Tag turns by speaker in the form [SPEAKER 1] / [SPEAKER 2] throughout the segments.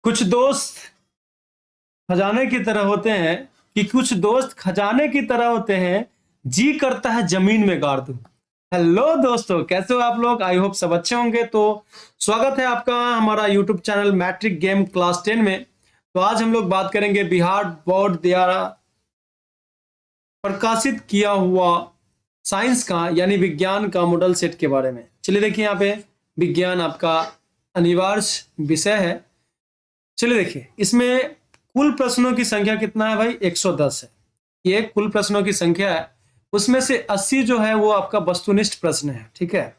[SPEAKER 1] कुछ दोस्त खजाने की तरह होते हैं कुछ दोस्त खजाने की तरह होते हैं, जी करता है जमीन में गाड़ दूं। हेलो दोस्तों, कैसे हो आप लोग? आई होप सब अच्छे होंगे। तो स्वागत है आपका हमारा YouTube channel matric game class 10 में। तो आज हम लोग बात करेंगे बिहार बोर्ड द्वारा प्रकाशित किया हुआ साइंस का यानी विज्ञान का मॉडल सेट के बारे में। चलिए देखिए, यहाँ पे विज्ञान आपका अनिवार्य विषय है। चलिए देखिए, इसमें कुल प्रश्नों की संख्या कितना है भाई? 110 है। ये कुल प्रश्नों की संख्या है। उसमें से 80 जो है वो आपका वस्तुनिष्ठ प्रश्न है। ठीक है,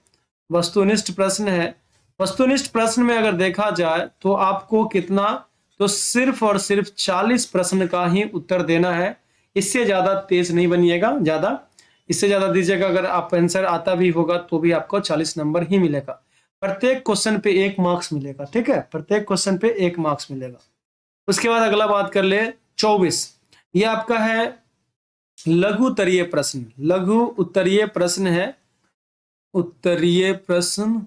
[SPEAKER 1] वस्तुनिष्ठ प्रश्न है। वस्तुनिष्ठ प्रश्न में अगर देखा जाए तो आपको कितना, तो सिर्फ और सिर्फ 40 प्रश्न का ही उत्तर देना है। इससे ज्यादा तेज नहीं बनिएगा, इससे ज्यादा दीजिएगा। अगर आप आंसर आता भी होगा तो भी आपको 40 नंबर ही मिलेगा। प्रत्येक क्वेश्चन पे 1 मार्क्स मिलेगा। ठीक है, प्रत्येक क्वेश्चन पे 1 मार्क्स मिलेगा। उसके बाद अगला बात कर ले 24। ये आपका है लघु उत्तरीय प्रश्न। लघु उत्तरीय प्रश्न है, उत्तरीय प्रश्न।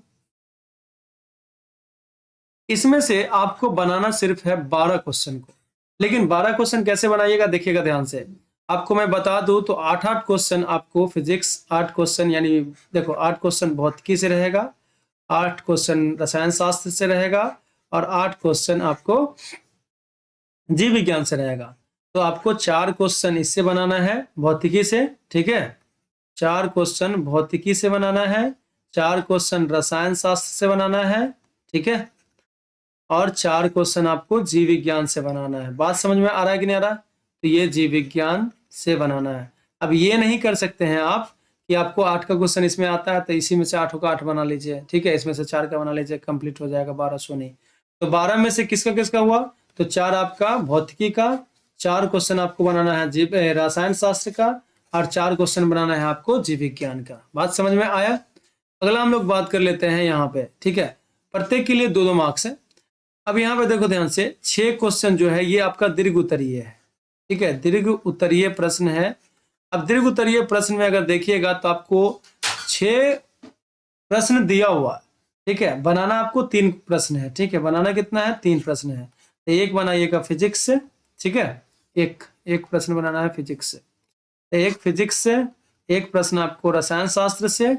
[SPEAKER 1] इसमें से आपको बनाना सिर्फ है 12 क्वेश्चन को। लेकिन 12 क्वेश्चन कैसे बनाइएगा देखिएगा ध्यान से। आपको मैं बता दूं तो 8 क्वेश्चन आपको फिजिक्स, 8 क्वेश्चन यानी देखो 8 क्वेश्चन भौतिकी से रहेगा, 8 क्वेश्चन रसायन शास्त्र से रहेगा और 8 क्वेश्चन आपको जीव विज्ञान से रहेगा। तो आपको 4 क्वेश्चन इससे बनाना है भौतिकी से। ठीक है, 4 क्वेश्चन भौतिकी से बनाना है, 4 क्वेश्चन रसायन शास्त्र से बनाना है। ठीक है, और 4 क्वेश्चन आपको जीव विज्ञान से बनाना है। बात समझ में आ रहा है कि नहीं आ रहा? तो ये जीव विज्ञान से बनाना है। अब ये नहीं कर सकते हैं आप कि आपको 8 का क्वेश्चन इसमें आता है तो इसी में से 8 का 8 बना लीजिए। ठीक है, इसमें से 4 का बना लीजिए, कंप्लीट हो जाएगा 12। नहीं तो 12 में से किसका किसका हुआ? तो 4 आपका भौतिकी का, 4 क्वेश्चन आपको बनाना है जीव रसायन शास्त्र का, और 4 क्वेश्चन बनाना है आपको जीव विज्ञान का। बात समझ में आया? अगला हम लोग बात कर लेते हैं यहाँ पे। ठीक है, प्रत्येक के लिए 2-2 मार्क्स है। अब यहाँ पे देखो ध्यान से, 6 क्वेश्चन जो है ये आपका दीर्घ उत्तरीय है। ठीक है, दीर्घ उत्तरीय प्रश्न है। अब दीर्घ उत्तरीय प्रश्न में अगर देखिएगा तो आपको 6 प्रश्न दिया हुआ है। ठीक है, बनाना आपको 3 प्रश्न है। ठीक है, बनाना कितना है? 3 प्रश्न है। तो एक बनाइएगा फिजिक्स से। ठीक है, एक प्रश्न बनाना है फिजिक्स से, एक फिजिक्स से, एक प्रश्न आपको रसायन शास्त्र से,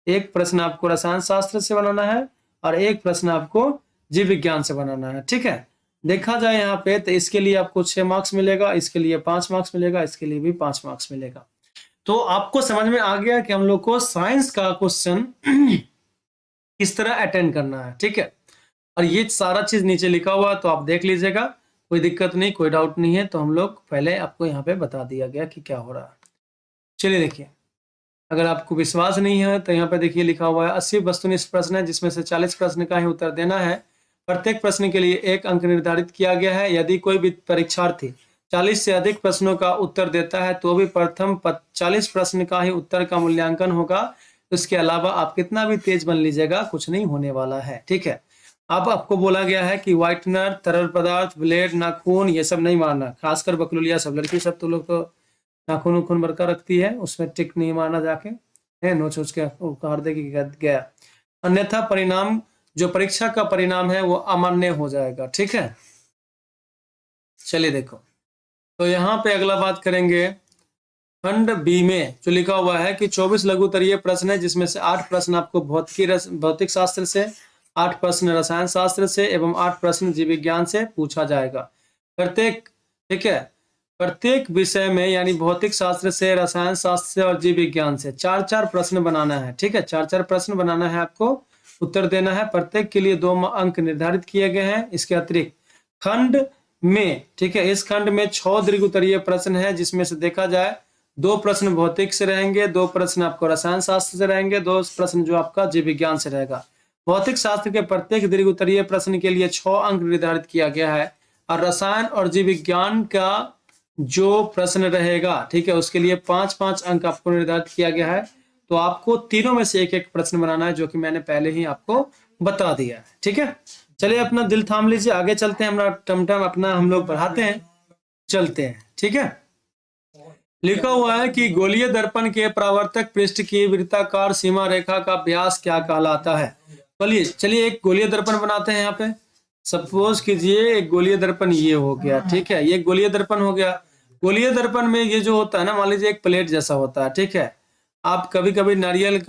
[SPEAKER 1] एक प्रश्न आपको रसायन शास्त्र से बनाना है और एक प्रश्न आपको जीव विज्ञान से बनाना है। ठीक है, देखा जाए यहाँ पे तो इसके लिए आपको 6 मार्क्स मिलेगा, इसके लिए 5 मार्क्स मिलेगा, इसके लिए भी 5 मार्क्स मिलेगा। तो आपको समझ में आ गया कि हम लोग को साइंस का क्वेश्चन किस तरह अटेंड करना है। ठीक है, और ये सारा चीज नीचे लिखा हुआ तो आप देख लीजिएगा, कोई दिक्कत नहीं, कोई डाउट नहीं है। तो हम लोग पहले आपको यहाँ पे बता दिया गया कि क्या हो रहा है। चलिए देखिए, अगर आपको विश्वास नहीं है तो यहाँ पे देखिए लिखा हुआ है 80 वस्तुनिष्ठ प्रश्न है जिसमें से 40 प्रश्न का ही उत्तर देना है। प्रत्येक प्रश्न के लिए 1 अंक निर्धारित किया गया है। यदि कोई भी परीक्षार्थी 40 से अधिक प्रश्नों का उत्तर देता है तो भी प्रथम 40 प्रश्न का ही उत्तर का मूल्यांकन होगा। इसके अलावा आप कितना भी तेज बन लीजिएगा, कुछ नहीं होने वाला है। ठीक है, अब आपको बोला गया है कि व्हाइटनर, तरल पदार्थ, ब्लेड, नाखून ये सब नहीं मारना, खासकर बकलुलिया सब। लड़की सब तो लोग तो नाखून उखून बरका रखती है, उसमें टिक नहीं मारना, जाके है नोच उच के उखाड़ दे कि गया, अन्यथा परिणाम, जो परीक्षा का परिणाम है वो अमान्य हो जाएगा। ठीक है, चलिए देखो, तो यहाँ पे अगला बात करेंगे खंड बी में जो लिखा हुआ है कि 24 लघु उत्तरीय प्रश्न है जिसमें से 8 प्रश्न आपको भौतिक शास्त्र से, 8 प्रश्न रसायन शास्त्र से एवं 8 प्रश्न जीव विज्ञान से पूछा जाएगा। प्रत्येक, ठीक है, प्रत्येक विषय में यानी भौतिक शास्त्र से, रसायन शास्त्र से और जीव विज्ञान से 4-4 प्रश्न बनाना है। ठीक है, 4-4 प्रश्न बनाना है, आपको उत्तर देना है। प्रत्येक के लिए 2 अंक निर्धारित किए गए हैं। इसके अतिरिक्त खंड में, ठीक है, इस खंड में 6 दीर्घ उत्तरीय प्रश्न है जिसमें से देखा जाए 2 प्रश्न भौतिक से रहेंगे, 2 प्रश्न आपको रसायन शास्त्र से रहेंगे, 2 प्रश्न जो आपका जीव विज्ञान से रहेगा। भौतिक शास्त्र के प्रत्येक दीर्घ उत्तरीय प्रश्न के लिए 6 अंक निर्धारित किया गया है और रसायन और जीव विज्ञान का जो प्रश्न रहेगा, ठीक है, उसके लिए 5-5 अंक आपको निर्धारित किया गया है। तो आपको तीनों में से 1-1 प्रश्न बनाना है, जो कि मैंने पहले ही आपको बता दिया है। ठीक है, चलिए अपना दिल थाम लीजिए, आगे चलते हैं। हमारा टमटम अपना हम लोग बढ़ाते हैं, चलते हैं। ठीक है, लिखा हुआ है कि गोलीय दर्पण के परावर्तक पृष्ठ की वृत्ताकार सीमा रेखा का व्यास क्या कहलाता है। चलिए चलिए एक गोलीय दर्पण बनाते हैं यहाँ पे। सपोज कीजिए एक गोलीय दर्पण ये हो गया, ठीक है, ये गोलीय दर्पण हो गया। गोलीय दर्पण में ये जो होता है ना, मान लीजिए एक प्लेट जैसा होता है, ठीक है। आप कभी कभी नारियल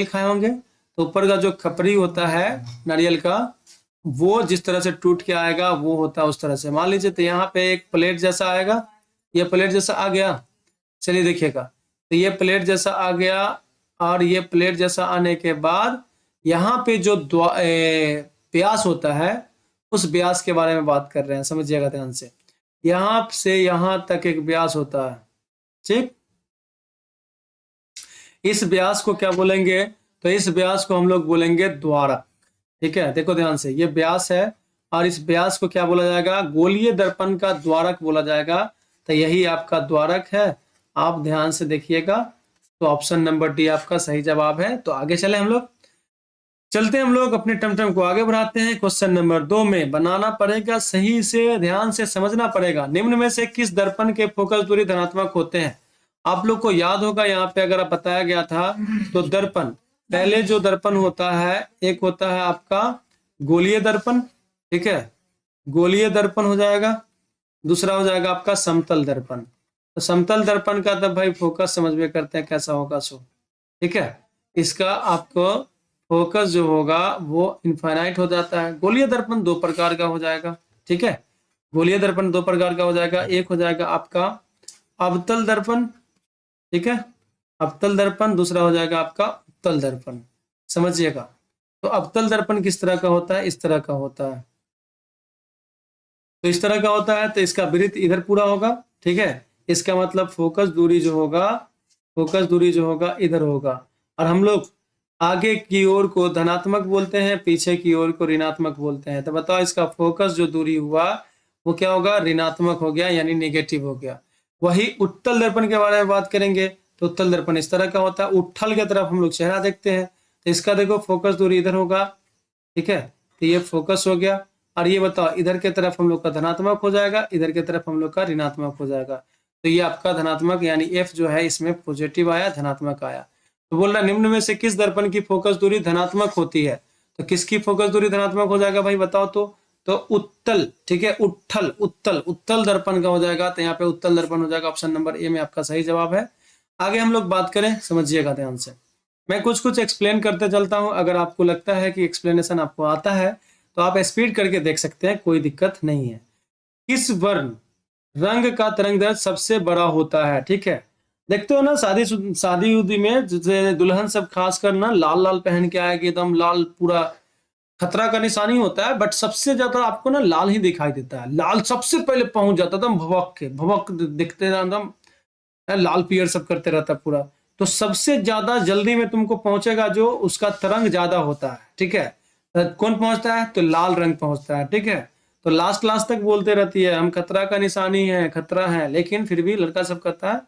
[SPEAKER 1] खाए होंगे, तो ऊपर का जो खपरी होता है नारियल का, वो जिस तरह से टूट के आएगा वो होता है उस तरह से। मान लीजिए तो यहाँ पे एक प्लेट जैसा आएगा, ये प्लेट जैसा आ गया। चलिए देखिएगा, तो ये प्लेट जैसा आ गया, और ये प्लेट जैसा आने के बाद यहाँ पे जो व्यास होता है, उस व्यास के बारे में बात कर रहे हैं, समझिएगा ध्यान से। यहाँ से यहाँ तक एक व्यास होता है, ठीक। इस व्यास को क्या बोलेंगे, तो इस व्यास को हम लोग बोलेंगे द्वारक, ठीक है। देखो ध्यान से, ये व्यास है और इस व्यास को क्या बोला जाएगा, गोलीय दर्पण का द्वारक बोला जाएगा। तो यही आपका द्वारक है, आप ध्यान से देखिएगा। तो ऑप्शन नंबर डी आपका सही जवाब है। तो आगे चले हम लोग, चलते हम लोग अपने टमटम को आगे बढ़ाते हैं। क्वेश्चन नंबर 2 में बनाना पड़ेगा, सही से ध्यान से समझना पड़ेगा। निम्न में से किस दर्पण के फोकस दूरी धनात्मक होते हैं। आप लोग को याद होगा यहाँ पे अगर बताया गया था, तो दर्पण, पहले जो दर्पण होता है, एक होता है आपका गोलीय दर्पण, ठीक है, गोलीय दर्पण हो जाएगा। दूसरा हो जाएगा आपका समतल दर्पण। तो समतल दर्पण का तब भाई फोकस समझ में करते हैं कैसा होगा सो, ठीक है। इसका आपको फोकस जो होगा वो इनफाइनाइट हो जाता है। गोलीय दर्पण 2 प्रकार का हो जाएगा, ठीक है। गोलीय दर्पण 2 प्रकार का हो जाएगा। एक हो जाएगा आपका अवतल दर्पण, ठीक है, अवतल दर्पण। दूसरा हो जाएगा आपका उत्तल दर्पण, समझिएगा। तो अवतल दर्पण किस तरह का होता है, इस तरह का होता है। तो इस तरह का होता है, तो इसका वृत्त इधर पूरा होगा, ठीक है। इसका मतलब फोकस दूरी जो होगा, फोकस दूरी जो होगा इधर होगा। और हम लोग आगे की ओर को धनात्मक बोलते हैं, पीछे की ओर को ऋणात्मक बोलते हैं। तो बताओ इसका फोकस जो दूरी हुआ वो क्या होगा, ऋणात्मक हो गया, यानी नेगेटिव हो गया। वही उत्तल दर्पण के बारे में बात करेंगे, तो उत्तल दर्पण इस तरह का होता है, उठल की तरफ हम लोग चेहरा देखते हैं। तो इसका देखो फोकस दूरी इधर होगा, ठीक है। तो ये फोकस हो गया। और ये बताओ इधर की तरफ हम लोग का धनात्मक हो जाएगा, इधर की तरफ हम लोग का ऋणात्मक हो जाएगा। तो ये आपका धनात्मक यानी एफ जो है इसमें पॉजिटिव आया, धनात्मक आया। तो बोल रहा निम्न में से किस दर्पण की फोकस दूरी धनात्मक होती है। तो किसकी फोकस दूरी धनात्मक हो जाएगा भाई बताओ तो उत्तल, ठीक है, उत्तल उत्तल उत्तल दर्पण का हो जाएगा। तो यहाँ पे उत्तल दर्पण हो जाएगा, ऑप्शन नंबर ए में आपका सही जवाब है। आगे हम लोग बात करें, समझिएगा ध्यान से। मैं कुछ कुछ एक्सप्लेन करते चलता हूं, अगर आपको लगता है कि एक्सप्लेनेशन आपको आता है तो आप स्पीड करके देख सकते हैं, कोई दिक्कत नहीं है। किस वर्ण रंग का तरंग दैर्घ्य सबसे बड़ा होता है, ठीक है। देखते हो ना शादी उदी में जैसे दुल्हन सब खासकर ना लाल लाल पहन के आएगी, एकदम लाल, पूरा खतरा का निशानी होता है, बट सबसे ज्यादा आपको ना लाल ही दिखाई देता है। लाल सबसे पहले पहुंच जाता है, एकदम भवक दिखते हैं, एकदम लाल पियर सब करते रहता है पूरा। तो सबसे ज्यादा जल्दी में तुमको पहुंचेगा जो उसका तरंग ज्यादा होता है, ठीक है। कौन पहुंचता है, तो लाल रंग पहुंचता है, ठीक है। तो लास्ट लास्ट तक बोलते रहती है हम खतरा का निशानी है, खतरा है, लेकिन फिर भी लड़का सब कहता है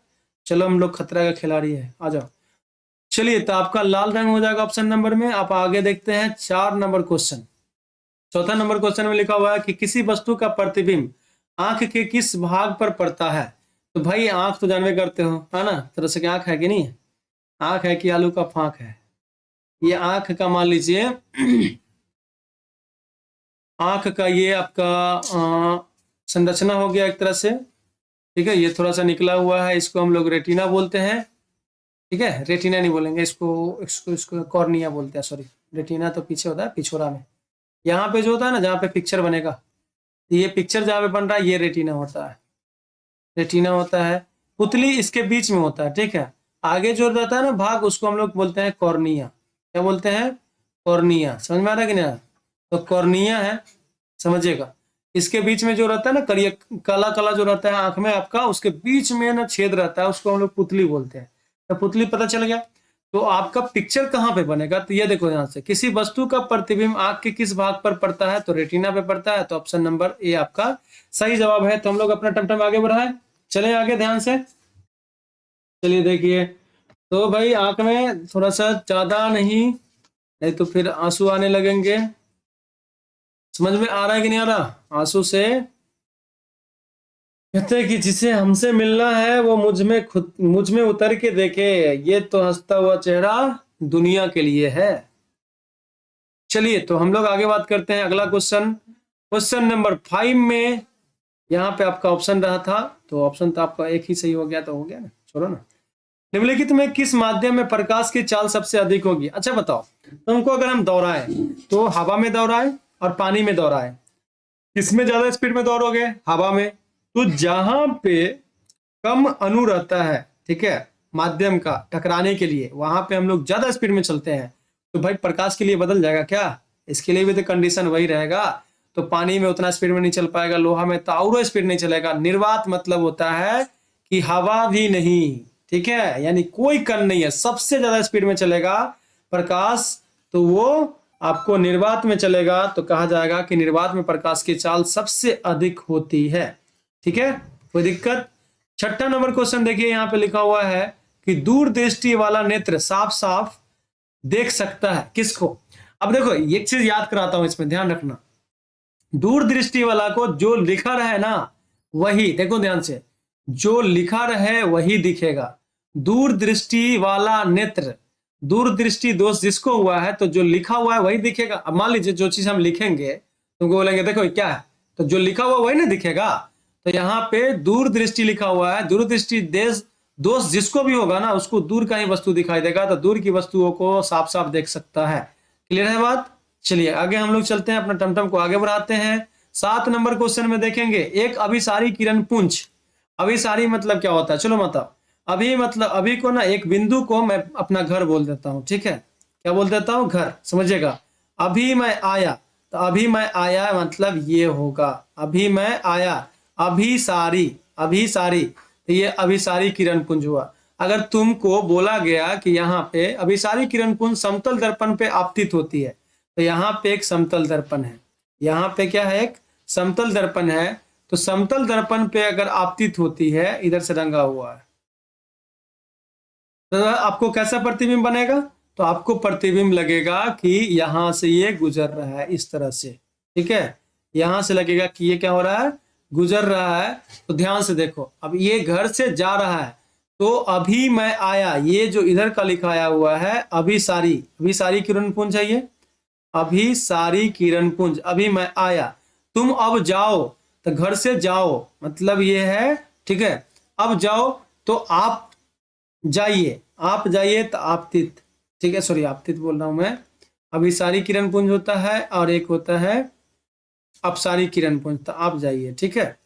[SPEAKER 1] चलो हम लोग खतरा का खिलाड़ी है, आ जाओ। चलिए, तो आपका लाल रंग हो जाएगा ऑप्शन नंबर में। आप आगे देखते हैं 4 नंबर क्वेश्चन। चौथा नंबर क्वेश्चन में लिखा हुआ है कि किसी वस्तु का प्रतिबिंब आंख के किस भाग पर पड़ता है। तो भाई आंख तो जानवे करते हो, है ना, तरह से आंख है कि नहीं, आंख है कि आलू का फांक है। ये आंख का मान लीजिए आंख का ये आपका संरचना हो गया एक तरह से, ठीक है। ये थोड़ा सा निकला हुआ है, इसको हम लोग रेटिना बोलते हैं, ठीक है। रेटिना नहीं बोलेंगे इसको कॉर्निया बोलते हैं, सॉरी। रेटिना तो पीछे होता है, पिछोरा में। यहाँ पे जो होता है ना, जहाँ पे पिक्चर बनेगा, ये पिक्चर जहाँ पे बन रहा है ये रेटिना होता है, रेटिना होता है। पुतली इसके बीच में होता है, ठीक है। आगे जो रहता है ना भाग, उसको हम लोग बोलते हैं कॉर्निया। क्या बोलते हैं, कॉर्निया। समझ में आ रहा है कि नहीं, तो कॉर्निया है, समझिएगा। इसके बीच में जो रहता है ना करिया काला काला जो रहता है आंख में आपका, उसके बीच में ना छेद रहता है, उसको हम लोग पुतली बोलते हैं। तो पुतली पता चल गया। तो आपका पिक्चर कहाँ पे बनेगा, तो ये देखो ध्यान से, किसी वस्तु का प्रतिबिंब आंख के किस भाग पर पड़ता है, तो रेटिना पे पड़ता है। तो ऑप्शन नंबर ए आपका सही जवाब है। तो हम लोग अपना टमटम आगे बढ़ाएं, चले आगे ध्यान से। चलिए देखिए, तो भाई आंख में थोड़ा सा ज्यादा नहीं तो फिर आंसू आने लगेंगे। समझ में आ रहा है कि नहीं आ रहा, आंसू से कहते हैं कि जिसे हमसे मिलना है वो मुझ में उतर के देखे, ये तो हंसता हुआ चेहरा दुनिया के लिए है। चलिए तो हम लोग आगे बात करते हैं अगला क्वेश्चन। क्वेश्चन नंबर 5 में यहाँ पे आपका ऑप्शन रहा था, तो ऑप्शन तो आपका एक ही सही हो गया, तो हो गया ना, छोड़ो ना। निम्नलिखित में किस माध्यम में प्रकाश की चाल सबसे अधिक होगी? अच्छा बताओ, तुमको अगर हम दौड़ाएं तो हवा में दौड़ाएं और पानी में दौड़ाएं, किसमें ज्यादा स्पीड में दौड़ोगे? हवा में। तो जहां पे कम अणु रहता है, ठीक है, माध्यम का टकराने के लिए, वहां पे हम लोग ज्यादा स्पीड में चलते हैं, तो भाई प्रकाश के लिए बदल जाएगा क्या? इसके लिए भी तो कंडीशन वही रहेगा। तो पानी में उतना स्पीड में नहीं चल पाएगा, लोहा में तो और स्पीड नहीं चलेगा। निर्वात मतलब होता है कि हवा भी नहीं, ठीक है, यानी कोई कण नहीं है, सबसे ज्यादा स्पीड में चलेगा प्रकाश, तो वो आपको निर्वात में चलेगा, तो कहा जाएगा कि निर्वात में प्रकाश की चाल सबसे अधिक होती है। ठीक है, कोई दिक्कत? छठा नंबर क्वेश्चन देखिए, यहाँ पे लिखा हुआ है कि दूरदृष्टि वाला नेत्र साफ साफ देख सकता है किसको? अब देखो एक चीज याद कराता हूं, इसमें ध्यान रखना, दूरदृष्टि वाला को जो लिखा रहे ना वही, देखो ध्यान से, जो लिखा रहे वही दिखेगा। दूरदृष्टि वाला नेत्र, दूरदृष्टि दोष जिसको हुआ है, तो जो लिखा हुआ है वही दिखेगा। अब मान लीजिए जो चीज हम लिखेंगे तुमको बोलेंगे देखो क्या है, तो जो लिखा हुआ वही ना दिखेगा। तो यहाँ पे दूरदृष्टि लिखा हुआ है, दूरदृष्टि दोष जिसको भी होगा ना उसको दूर का ही वस्तु दिखाई देगा, तो दूर की वस्तुओं को साफ साफ देख सकता है। क्लियर है बात? चलिए आगे हम लोग चलते हैं, अपना टमटम को आगे बढ़ाते हैं। 7 नंबर क्वेश्चन में देखेंगे, एक अभिसारी किरण पुंज, अभिसारी मतलब क्या होता है? चलो मतलब अभी, मतलब अभी को ना, एक बिंदु को मैं अपना घर बोल देता हूं, ठीक है, क्या बोल देता हूं? घर, समझिएगा। अभी मैं आया, तो अभी मैं आया मतलब ये होगा, अभी मैं आया, अभिसारी, अभिसारी, तो ये अभिसारी किरण पुंज हुआ। अगर तुमको बोला गया कि यहाँ पे अभिसारी किरण पुंज समतल दर्पण पे आपतित होती है, तो यहाँ पे एक समतल दर्पण है, यहाँ पे क्या है? एक समतल दर्पण है। तो समतल दर्पण पे अगर आपतित होती है, इधर से रंगा हुआ है, तो आपको कैसा प्रतिबिंब बनेगा? तो आपको प्रतिबिंब लगेगा कि यहां से ये गुजर रहा है इस तरह से, ठीक है, यहां से लगेगा कि ये क्या हो रहा है? गुजर रहा है। तो ध्यान से देखो, अब ये घर से जा रहा है, तो अभी मैं आया, ये जो इधर का लिखाया हुआ है अभिसारी, अभिसारी किरण पुंज है ये, अभिसारी किरण पुंज, अभी मैं आया। तुम अब जाओ, तो घर से जाओ मतलब ये है, ठीक है, अब जाओ, तो आप जाइए, आप जाइए तो आपतित, ठीक है, सॉरी आपतित बोल रहा हूं मैं, अभिसारी किरण पुंज होता है और एक होता है अपसारी किरण पुंज, तो आप जाइए, ठीक है,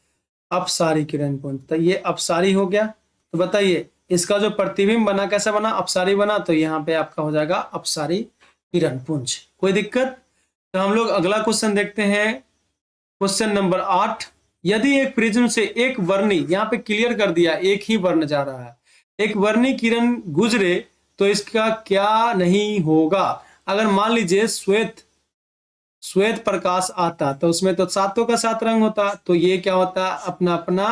[SPEAKER 1] अपसारी किरण पुंज, तो ये अपसारी हो गया। तो बताइए इसका जो प्रतिबिंब बना कैसा बना? अपसारी बना, तो यहाँ पे आपका हो जाएगा अपसारी किरण पुंज। कोई दिक्कत? तो हम लोग अगला क्वेश्चन देखते हैं, क्वेश्चन नंबर 8। यदि एक प्रिज्म से एक वर्णी, यहाँ पे क्लियर कर दिया, एक ही वर्ण जा रहा है, एक वर्णी किरण गुजरे तो इसका क्या नहीं होगा? अगर मान लीजिए श्वेत प्रकाश आता, तो उसमें तो सातों का 7 रंग होता, तो ये क्या होता? अपना अपना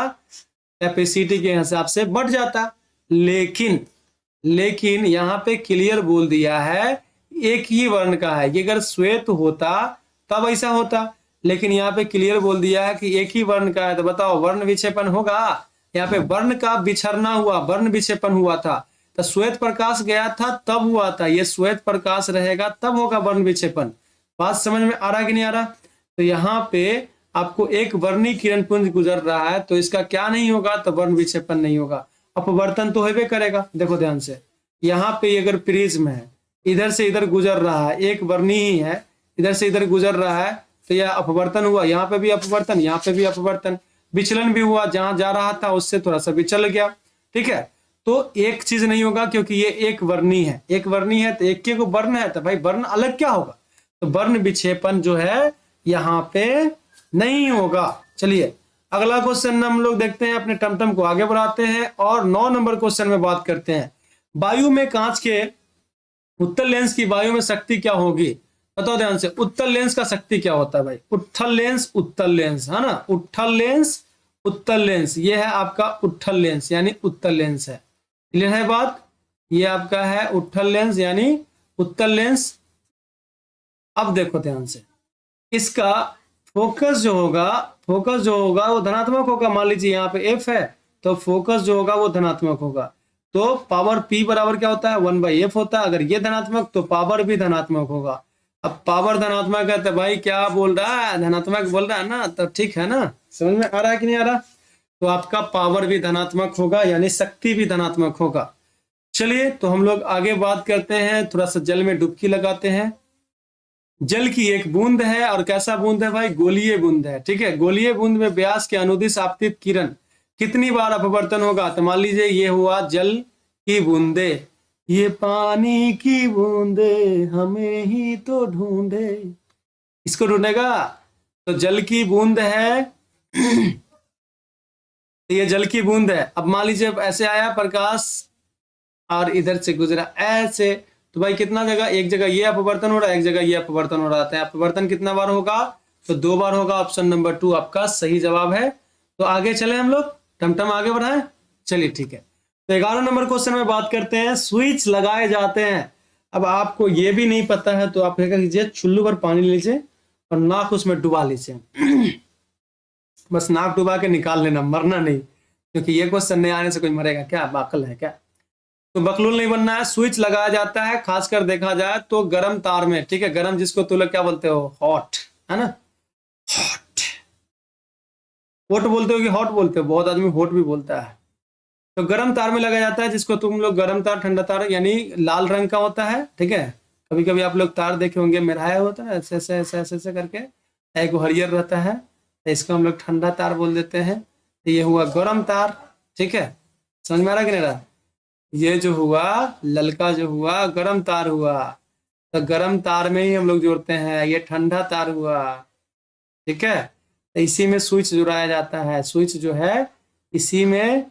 [SPEAKER 1] कैपेसिटी के हिसाब से बढ़ जाता। लेकिन यहाँ पे क्लियर बोल दिया है एक ही वर्ण का है, ये अगर श्वेत होता तब ऐसा होता, लेकिन यहाँ पे क्लियर बोल दिया है कि एक ही वर्ण का है, तो बताओ वर्ण विक्षेपण होगा? यहाँ पे वर्ण का बिछड़ना हुआ, वर्ण विक्षेपण हुआ था, तो श्वेत प्रकाश गया था तब हुआ था, ये श्वेत प्रकाश रहेगा तब होगा वर्ण विक्षेपण। बात समझ में आ रहा है कि नहीं आ रहा? तो यहाँ पे आपको एक वर्णी किरण पुंज गुजर रहा है, तो इसका क्या नहीं होगा? तो वर्ण विक्षेपण नहीं होगा, अपवर्तन तो होबे करेगा। देखो ध्यान से, यहाँ पे अगर प्रिज्म है, इधर से इधर गुजर रहा है, एक वर्णी ही है, इधर से इधर गुजर रहा है, तो यह अपवर्तन हुआ, यहाँ पे भी अपवर्तन, यहाँ पे भी अपवर्तन, विचलन भी हुआ, जहां जा रहा था उससे थोड़ा सा विचल गया, ठीक है। तो एक चीज नहीं होगा, क्योंकि ये एक वर्णी है, एक वर्णी है तो एक के को वर्ण है, तो भाई वर्ण अलग क्या होगा? तो वर्ण विक्षेपण जो है यहाँ पे नहीं होगा। चलिए अगला क्वेश्चन हम लोग देखते हैं, अपने टमटम को आगे बढ़ाते हैं और 9 नंबर क्वेश्चन में बात करते हैं। वायु में कांच के उत्तल लेंस की वायु में शक्ति क्या होगी? बताओ ध्यान से, उत्तल लेंस का शक्ति क्या होता है भाई? उत्तल लेंस है ना, उत्तल लेंस, ये है आपका उत्तल लेंस यानी उत्तल लेंस है। क्लियर है बात? ये आपका है उत्तल लेंस यानी उत्तल लेंस। अब देखो ध्यान से, इसका फोकस जो होगा वो धनात्मक होगा। मान लीजिए यहाँ पे F है, तो फोकस जो होगा वो धनात्मक होगा, तो पावर P बराबर क्या होता है? 1/F होता है। अगर ये धनात्मक तो पावर भी धनात्मक होगा। अब पावर धनात्मक है तो भाई क्या बोल रहा है, धनात्मक बोल रहा है ना, तो ठीक है ना, समझ में आ रहा है कि नहीं आ रहा। तो आपका पावर भी धनात्मक होगा, यानी शक्ति भी धनात्मक होगा। चलिए तो हम लोग आगे बात करते हैं, थोड़ा सा जल में डुबकी लगाते हैं। जल की एक बूंद है, और कैसा बूंद है भाई, गोलीय बूंद है, ठीक है। गोलीय बूंद में व्यास के अनुदिश आपतित किरण कितनी बार अपवर्तन होगा। तो मान लीजिए ये हुआ जल की बूंदे, ये पानी की बूंदे हमें ही तो ढूंढे, इसको ढूंढेगा। तो जल की बूंद है ये जल की बूंद है। अब मान लीजिए ऐसे आया प्रकाश और इधर से गुजरा ऐसे, तो भाई कितना जगह, एक जगह ये अपवर्तन हो रहा है, एक जगह ये अपवर्तन हो रहा है। अपवर्तन कितना बार होगा, तो 2 बार होगा। ऑप्शन नंबर 2 आपका सही जवाब है। तो आगे चले हम लोग, टमटम आगे बढ़ाएं। चलिए ठीक है, तो 11 नंबर क्वेश्चन में बात करते हैं। स्विच लगाए जाते हैं। अब आपको ये भी नहीं पता है तो आप क्या कीजिए, चुल्लू पर पानी लीजिए और नाक उसमें डुबा लीजिए बस नाक डुबा के निकाल लेना, मरना नहीं, क्योंकि ये क्वेश्चन नहीं आने से कोई मरेगा क्या, बाकल है क्या। तो बकलूल नहीं बनना है। स्विच लगाया जाता है खासकर देखा जाए तो गर्म तार में, ठीक है। गर्म जिसको तुम लोग क्या बोलते हो, हॉट, है ना, हॉट। हॉट बोलते हो कि हॉट बोलते हो, बहुत आदमी हॉट भी बोलता है। तो गर्म तार में लगाया जाता है, जिसको तुम लोग गर्म तार, ठंडा तार, यानी लाल रंग का होता है, ठीक है। कभी कभी आप लोग तार देखे होंगे, मेराया होता है ऐसे ऐसे ऐसे ऐसे ऐसे करके, एक हरियर रहता है, तो इसको हम लोग ठंडा तार बोल देते हैं। तो ये हुआ गर्म तार, ठीक है। समझ में आ रहा कि नहीं रहा। ये जो हुआ ललका, जो हुआ गर्म तार हुआ, तो गर्म तार में ही हम लोग जोड़ते हैं। ये ठंडा तार हुआ, ठीक है। तो इसी में स्विच जुड़ाया जाता है। स्विच जो है इसी में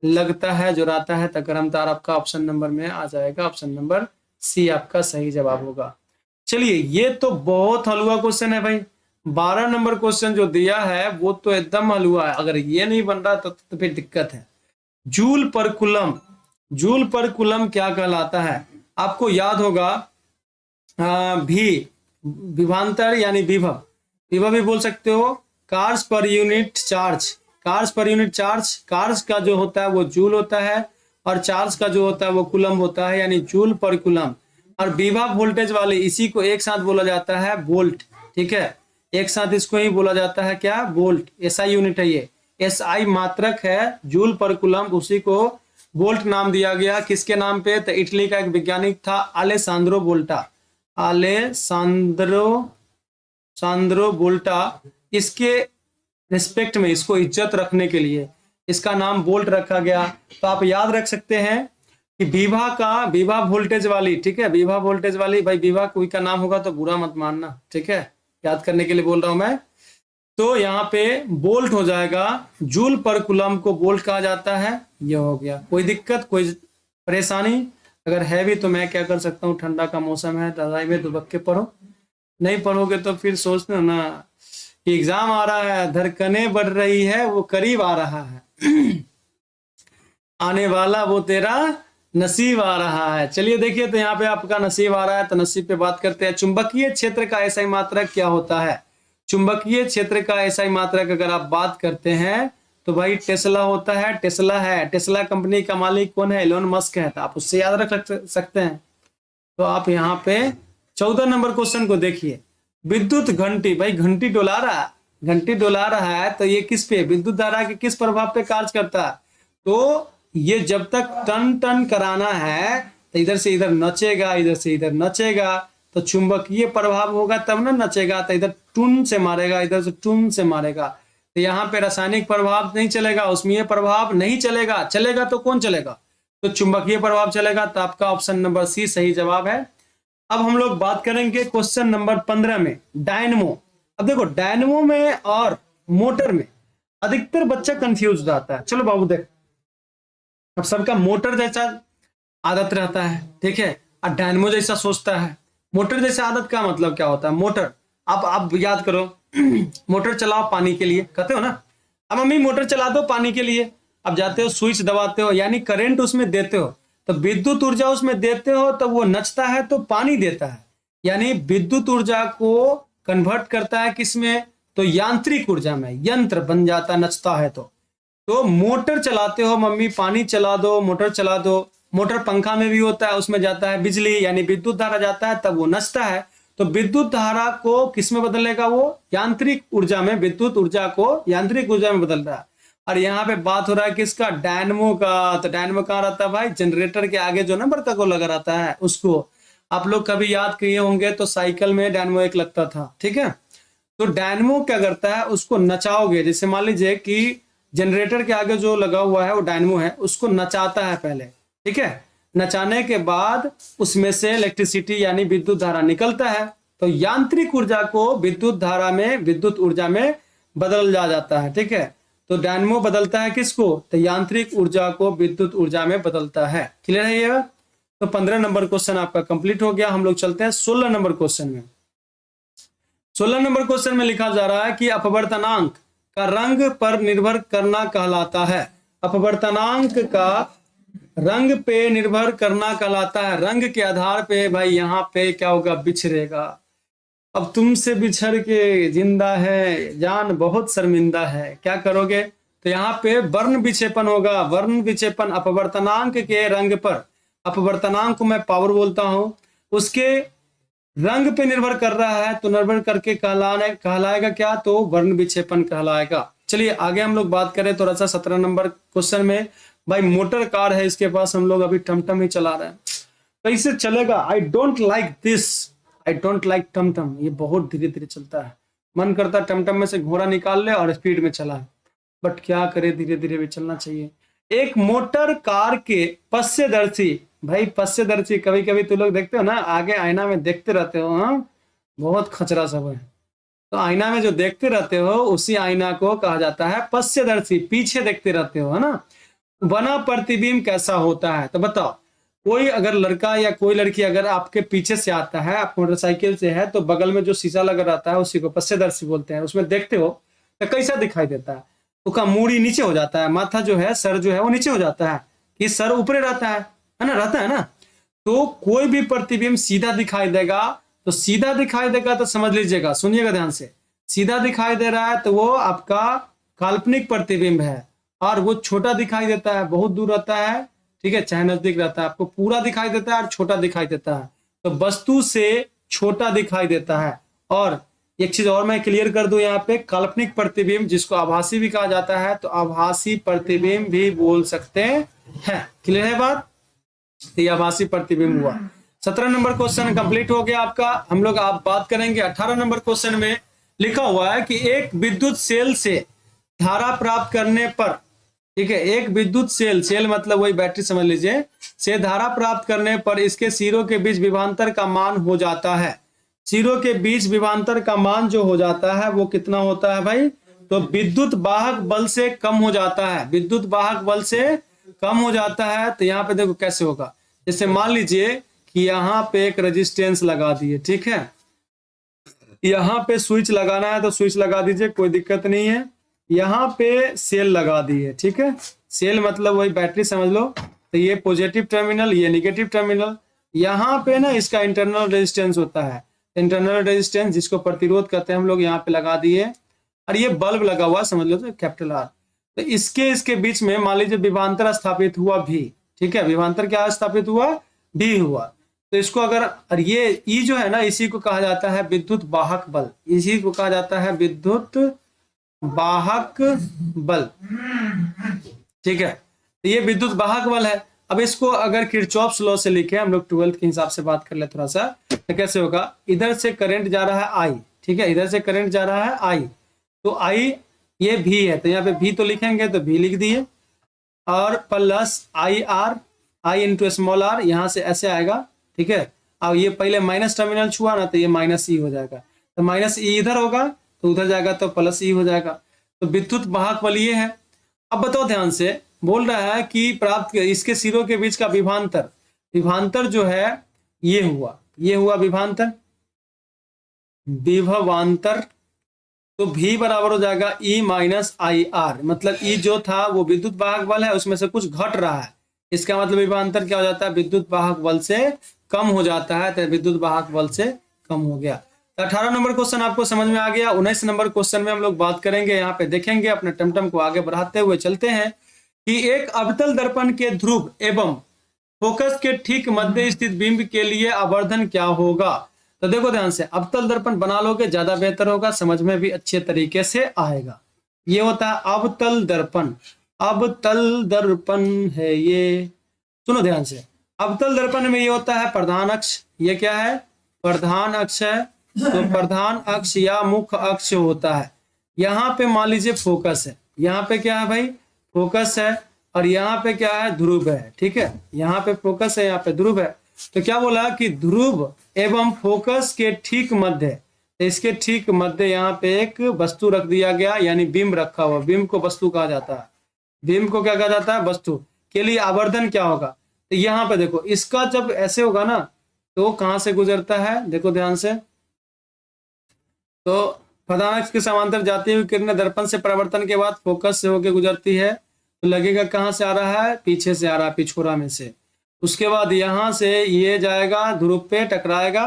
[SPEAKER 1] लगता है, जुड़ाता है। तो गर्म तार आपका ऑप्शन नंबर में आ जाएगा। ऑप्शन नंबर सी आपका सही जवाब होगा। चलिए, ये तो बहुत हलवा क्वेश्चन है भाई। 12 नंबर क्वेश्चन जो दिया है वो तो एकदम हलवा है। अगर ये नहीं बन रहा तो फिर दिक्कत है। जूल पर कूलम, जूल पर कूलम क्या कहलाता है। आपको याद होगा भी, विभवांतर यानी विभव, विभव भी बोल सकते हो। Cars per unit charge, cars per unit charge, cars का जो होता है वो जूल होता है, और चार्ज का जो होता है वो कूलम होता है, यानी जूल पर कूलम। और विभव वोल्टेज वाले, इसी को एक साथ बोला जाता है वोल्ट, ठीक है। एक साथ इसको ही बोला जाता है क्या, वोल्ट। एसआई यूनिट है ये, एसआई मात्रक है, जूल पर कूलम, उसी को वोल्ट नाम दिया गया। किसके नाम पे, तो इटली का एक वैज्ञानिक था अलेसांद्रो वोल्टा, सांद्रो वोल्टा। इसके रिस्पेक्ट में, इसको इज्जत रखने के लिए इसका नाम वोल्ट रखा गया। तो आप याद रख सकते हैं कि विभा का, विभा वोल्टेज वाली, ठीक है, विभा वोल्टेज वाली। भाई विभा कोई का नाम होगा तो बुरा मत मानना, ठीक है, याद करने के लिए बोल रहा हूं मैं। तो यहाँ पे वोल्ट हो जाएगा, जूल पर कूलम को वोल्ट कहा जाता है। ये हो गया। कोई दिक्कत, कोई परेशानी अगर है भी तो मैं क्या कर सकता हूँ, ठंडा का मौसम है, रजाई में दुबक के पढ़ो। नहीं पढ़ोगे तो फिर सोचते हो ना कि एग्जाम आ रहा है, धड़कनें बढ़ रही है, वो करीब आ रहा है आने वाला वो तेरा नसीब आ रहा है। चलिए देखिए, तो यहाँ पे आपका नसीब आ रहा है, तो नसीब पे बात करते हैं। चुंबकीय क्षेत्र का एसआई मात्रक क्या होता है। चुंबकीय क्षेत्र का एसआई मात्रक अगर आप बात करते हैं तो भाई टेस्ला होता है। टेस्ला है, टेस्ला कंपनी का मालिक कौन है, एलोन मस्क है। तो आप उससे याद रख सकते हैं। तो आप यहाँ पे 14 नंबर क्वेश्चन को देखिए। विद्युत घंटी, भाई घंटी डोला रहा, घंटी डोला रहा है, तो ये किस पे, विद्युत धारा के किस प्रभाव पे कार्य करता है। तो ये जब तक टन टन कराना है तो इधर से इधर नचेगा, इधर से इधर नचेगा, तो चुंबकीय प्रभाव होगा तब ना नचेगा। तो इधर टून से मारेगा, इधर से टून से मारेगा। तो यहाँ पे रासायनिक प्रभाव नहीं चलेगा, उसमें प्रभाव नहीं चलेगा। चलेगा तो कौन चलेगा, तो चुंबकीय प्रभाव चलेगा। तो आपका ऑप्शन नंबर सी सही जवाब है। अब हम लोग बात करेंगे क्वेश्चन नंबर 15 में, डायनमो। अब देखो, डायनमो में और मोटर में अधिकतर बच्चा कंफ्यूज हो जाता है। चलो बाबू देख, अब सबका मोटर जैसा आदत रहता है, ठीक है, और डायनमो जैसा सोचता है। मोटर जैसा आदत का मतलब क्या होता है, मोटर, आप याद करो मोटर चलाओ पानी के लिए, कहते हो ना, अब मम्मी मोटर चला दो पानी के लिए। अब जाते हो स्विच दबाते हो, यानी करंट उसमें देते हो, तो विद्युत ऊर्जा उसमें देते हो, तो वो नचता है तो पानी देता है, यानी विद्युत ऊर्जा को कन्वर्ट करता है किसमें, तो यांत्रिक ऊर्जा में, यंत्र बन जाता नचता है। तो मोटर चलाते हो मम्मी, पानी चला दो, मोटर चला दो, मोटर पंखा में भी होता है, उसमें जाता है बिजली यानी विद्युत धारा जाता है, तब वो नचता है। तो विद्युत धारा को किस में बदलेगा? वो यांत्रिक ऊर्जा में, विद्युत ऊर्जा को यांत्रिक ऊर्जा में बदल रहा है। और यहाँ पे बात हो रहा है किसका? डायनमो का। तो डायनमो कहाँ रहता है भाई? जनरेटर के आगे जो ना बड़का को लगा रहता है उसको। आप लोग कभी याद किए होंगे तो साइकिल में डायनमो एक लगता था, ठीक है। तो डायनमो क्या करता है? उसको नचाओगे, जैसे मान लीजिए कि जनरेटर के आगे जो लगा हुआ है वो डायनमो है, उसको नचाता है पहले, ठीक है। नचाने के बाद उसमें से इलेक्ट्रिसिटी यानी विद्युत धारा निकलता है। तो यांत्रिक ऊर्जा को विद्युत धारा में, विद्युत ऊर्जा में बदल जाता है, ठीक है। तो डायनमो बदलता है किसको? तो यांत्रिक ऊर्जा को विद्युत ऊर्जा में बदलता है। क्लियर है ये? तो 15 नंबर क्वेश्चन आपका कंप्लीट हो गया। हम लोग चलते हैं 16 नंबर क्वेश्चन में। 16 नंबर क्वेश्चन में लिखा जा रहा है कि अपवर्तनांक का रंग पर निर्भर करना कहलाता है। अपवर्तनांक का रंग पे निर्भर करना कहलाता है। रंग के आधार पे भाई यहाँ पे क्या होगा? बिछड़ेगा। अब तुमसे बिछड़ के जिंदा है जान बहुत शर्मिंदा है, क्या करोगे? तो यहाँ पे वर्ण विक्षेपण होगा। वर्ण विक्षेपण अपवर्तनांक के रंग पर, अपवर्तनांक को मैं पावर बोलता हूं, उसके रंग पे निर्भर कर रहा है, तो निर्भर करके कहलाएगा क्या? तो वर्ण विक्षेपण कहलाएगा। चलिए आगे हम लोग बात करें थोड़ा सा 17 नंबर क्वेश्चन में। भाई मोटर कार है इसके पास, हम लोग अभी टमटम ही चला रहे हैं, कैसे चलेगा? I don't like this, I don't like टमटम। ये बहुत धीरे धीरे चलता है, मन करता है टमटम में से घोड़ा निकाल ले और स्पीड में चला है, बट क्या करे, धीरे धीरे भी चलना चाहिए। एक मोटर कार के पश्चदर्शी, भाई पश्चदर्शी कभी कभी तुम लोग देखते हो ना, आगे आईना में देखते रहते हो, हाँ बहुत खचरा सब है। तो आईना में जो देखते रहते हो उसी आईना को कहा जाता है पश्चदर्शी, पीछे देखते रहते हो, है ना। बना प्रतिबिंब कैसा होता है? तो बताओ, कोई अगर लड़का या कोई लड़की अगर आपके पीछे से आता है, आप मोटरसाइकिल से है, तो बगल में जो शीशा लगा रहता है उसी को पश्चदर्शी बोलते हैं। उसमें देखते हो तो कैसा दिखाई देता है? उसका मूड़ी नीचे हो जाता है, माथा जो है, सर जो है वो नीचे हो जाता है, कि सर ऊपरे रहता है ना, रहता है ना। तो कोई भी प्रतिबिंब सीधा दिखाई देगा, तो सीधा दिखाई देगा तो समझ लीजिएगा, सुनिएगा ध्यान से, सीधा दिखाई दे रहा है तो वो आपका काल्पनिक प्रतिबिंब है। और वो छोटा दिखाई देता है, बहुत दूर रहता है, ठीक है, चाहे नजदीक रहता है, आपको पूरा दिखाई देता है और छोटा दिखाई देता है। तो वस्तु से छोटा दिखाई देता है। और एक चीज और मैं क्लियर कर दूं यहाँ पे, काल्पनिक प्रतिबिंब जिसको आभासी भी कहा जाता है, तो आभासी प्रतिबिंब भी बोल सकते हैं। क्लियर है बात? तो ये आभासी प्रतिबिंब हुआ। 17 नंबर क्वेश्चन कंप्लीट हो गया आपका। हम लोग आप बात करेंगे 18 नंबर क्वेश्चन में। लिखा हुआ है कि एक विद्युत सेल से धारा प्राप्त करने पर, ठीक है, एक विद्युत सेल, सेल मतलब वही बैटरी समझ लीजिए, से धारा प्राप्त करने पर इसके सिरों के बीच विभवांतर का मान हो जाता है। सिरों के बीच विभवांतर का मान जो हो जाता है वो कितना होता है भाई? तो विद्युत वाहक बल से कम हो जाता है। विद्युत वाहक बल से कम हो जाता है। तो यहाँ पे देखो कैसे होगा, जैसे मान लीजिए कि यहाँ पे एक रेजिस्टेंस लगा दिए, ठीक है, यहाँ पे स्विच लगाना है तो स्विच लगा दीजिए, कोई दिक्कत नहीं है। यहाँ पे सेल लगा दिए, ठीक है, सेल मतलब वही बैटरी समझ लो। तो ये पॉजिटिव टर्मिनल, ये नेगेटिव टर्मिनल। यहाँ पे ना इसका इंटरनल रेजिस्टेंस होता है, इंटरनल रेजिस्टेंस जिसको प्रतिरोध कहते हैं हम लोग, यहाँ पे लगा दिए। और ये बल्ब लगा हुआ समझ लो, तो कैपिटल आर। तो इसके बीच में मान लीजिए विभवांतर स्थापित हुआ भी, ठीक है, विभवांतर क्या स्थापित हुआ? भी हुआ। तो इसको अगर, और ये ई जो है ना, इसी को कहा जाता है विद्युत वाहक बल, इसी को कहा जाता है विद्युत वाहक बल, ठीक है। तो ये विद्युत वाहक बल है। अब इसको अगर किरचॉफ्स लॉ से लिखे, हम लोग 12th के हिसाब से बात कर ले थोड़ा सा, तो कैसे होगा? इधर से करंट जा रहा है आई, ठीक है, इधर से करंट जा रहा है आई, तो आई ये भी है, तो यहाँ पे भी तो लिखेंगे, तो भी लिख दिए, और plus I R, I into small R, यहाँ से ऐसे आएगा, ठीक है। अब ये पहले माइनस टर्मिनल छुआ ना, तो ये माइनस ई हो जाएगा, तो माइनस ई इधर होगा तो उधर जाएगा तो प्लस ई हो जाएगा। तो विद्युत वाहक बल ये है। अब बताओ ध्यान से, बोल रहा है कि प्राप्त इसके सिरों के बीच का विभवांतर, विभवांतर जो है ये हुआ विभवांतर, विभवांतर। तो V बराबर हो जाएगा E माइनस आई आर, मतलब E जो था वो विद्युत वाहक बल है, उसमें से कुछ घट रहा है, इसका मतलब विभवांतर क्या हो जाता है? विद्युत वाहक बल से कम हो जाता है। तो विद्युत वाहक बल से कम हो गया। तो 18 नंबर क्वेश्चन आपको समझ में आ गया। 19 नंबर क्वेश्चन में हम लोग बात करेंगे, यहाँ पे देखेंगे, अपने टमटम को आगे बढ़ाते हुए चलते हैं, कि एक अवतल दर्पण के ध्रुव एवं फोकस के ठीक मध्य स्थित बिंब के लिए आवर्धन क्या होगा? तो देखो ध्यान से, अवतल दर्पण बना लोगे ज्यादा बेहतर होगा, समझ में भी अच्छे तरीके से आएगा। ये होता है अवतल दर्पण। अवतल दर्पण है ये, सुनो ध्यान से। अवतल दर्पण में ये होता है प्रधान अक्ष, ये क्या है? प्रधान अक्ष है। तो प्रधान अक्ष या मुख्य अक्ष होता है। यहाँ पे मान लीजिए फोकस है, यहाँ पे क्या है भाई? फोकस है, और यहाँ पे क्या है? ध्रुव है। ठीक है, यहाँ पे फोकस है, यहाँ पे ध्रुव है। तो क्या बोला कि ध्रुव एवं फोकस के ठीक मध्य, तो इसके ठीक मध्य यहाँ पे एक वस्तु रख दिया गया, यानी बिंब रखा हुआ। बिंब को वस्तु कहा जाता है। बिंब को क्या कहा जाता है? वस्तु। के लिए आवर्धन क्या होगा? तो यहाँ पे देखो, इसका जब ऐसे होगा ना, तो कहां से गुजरता है? देखो ध्यान से। तो प्रधान अक्ष के समांतर जाती हुई किरणें दर्पण से परावर्तन के बाद फोकस से होकर गुजरती है, तो लगेगा कहां से आ रहा है? पीछे से आ रहा है, पिछोरा में से। उसके बाद यहां से ये जाएगा ध्रुव पे टकराएगा।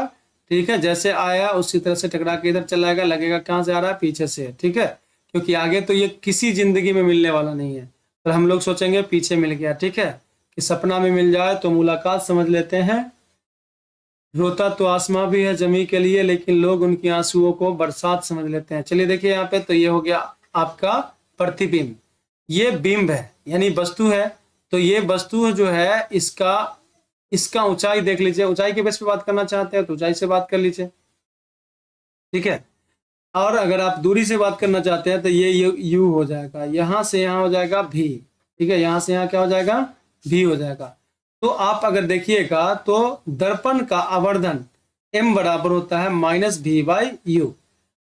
[SPEAKER 1] ठीक है, जैसे आया उसी तरह से टकरा के इधर चला जाएगा, लगेगा कहां से आ रहा है? पीछे से। ठीक है, क्योंकि आगे तो ये किसी जिंदगी में मिलने वाला नहीं है, तो हम लोग सोचेंगे पीछे मिल गया। ठीक है, कि सपना में मिल जाए तो मुलाकात समझ लेते हैं। रोता तो आसमां भी है जमी के लिए, लेकिन लोग उनकी आंसुओं को बरसात समझ लेते हैं। चलिए देखिए यहाँ पे, तो ये हो गया आपका प्रतिबिंब। ये बिंब है, यानी वस्तु है। तो ये वस्तु जो है, इसका ऊंचाई देख लीजिए। ऊंचाई के बेस पे बात करना चाहते हैं तो ऊंचाई से बात कर लीजिए। ठीक है, और अगर आप दूरी से बात करना चाहते हैं तो ये यू हो जाएगा, यहां से यहाँ हो जाएगा भी। ठीक है, यहां से यहाँ क्या हो जाएगा? भी हो जाएगा। तो आप अगर देखिएगा तो दर्पण का आवर्धन m बराबर होता है -v/u।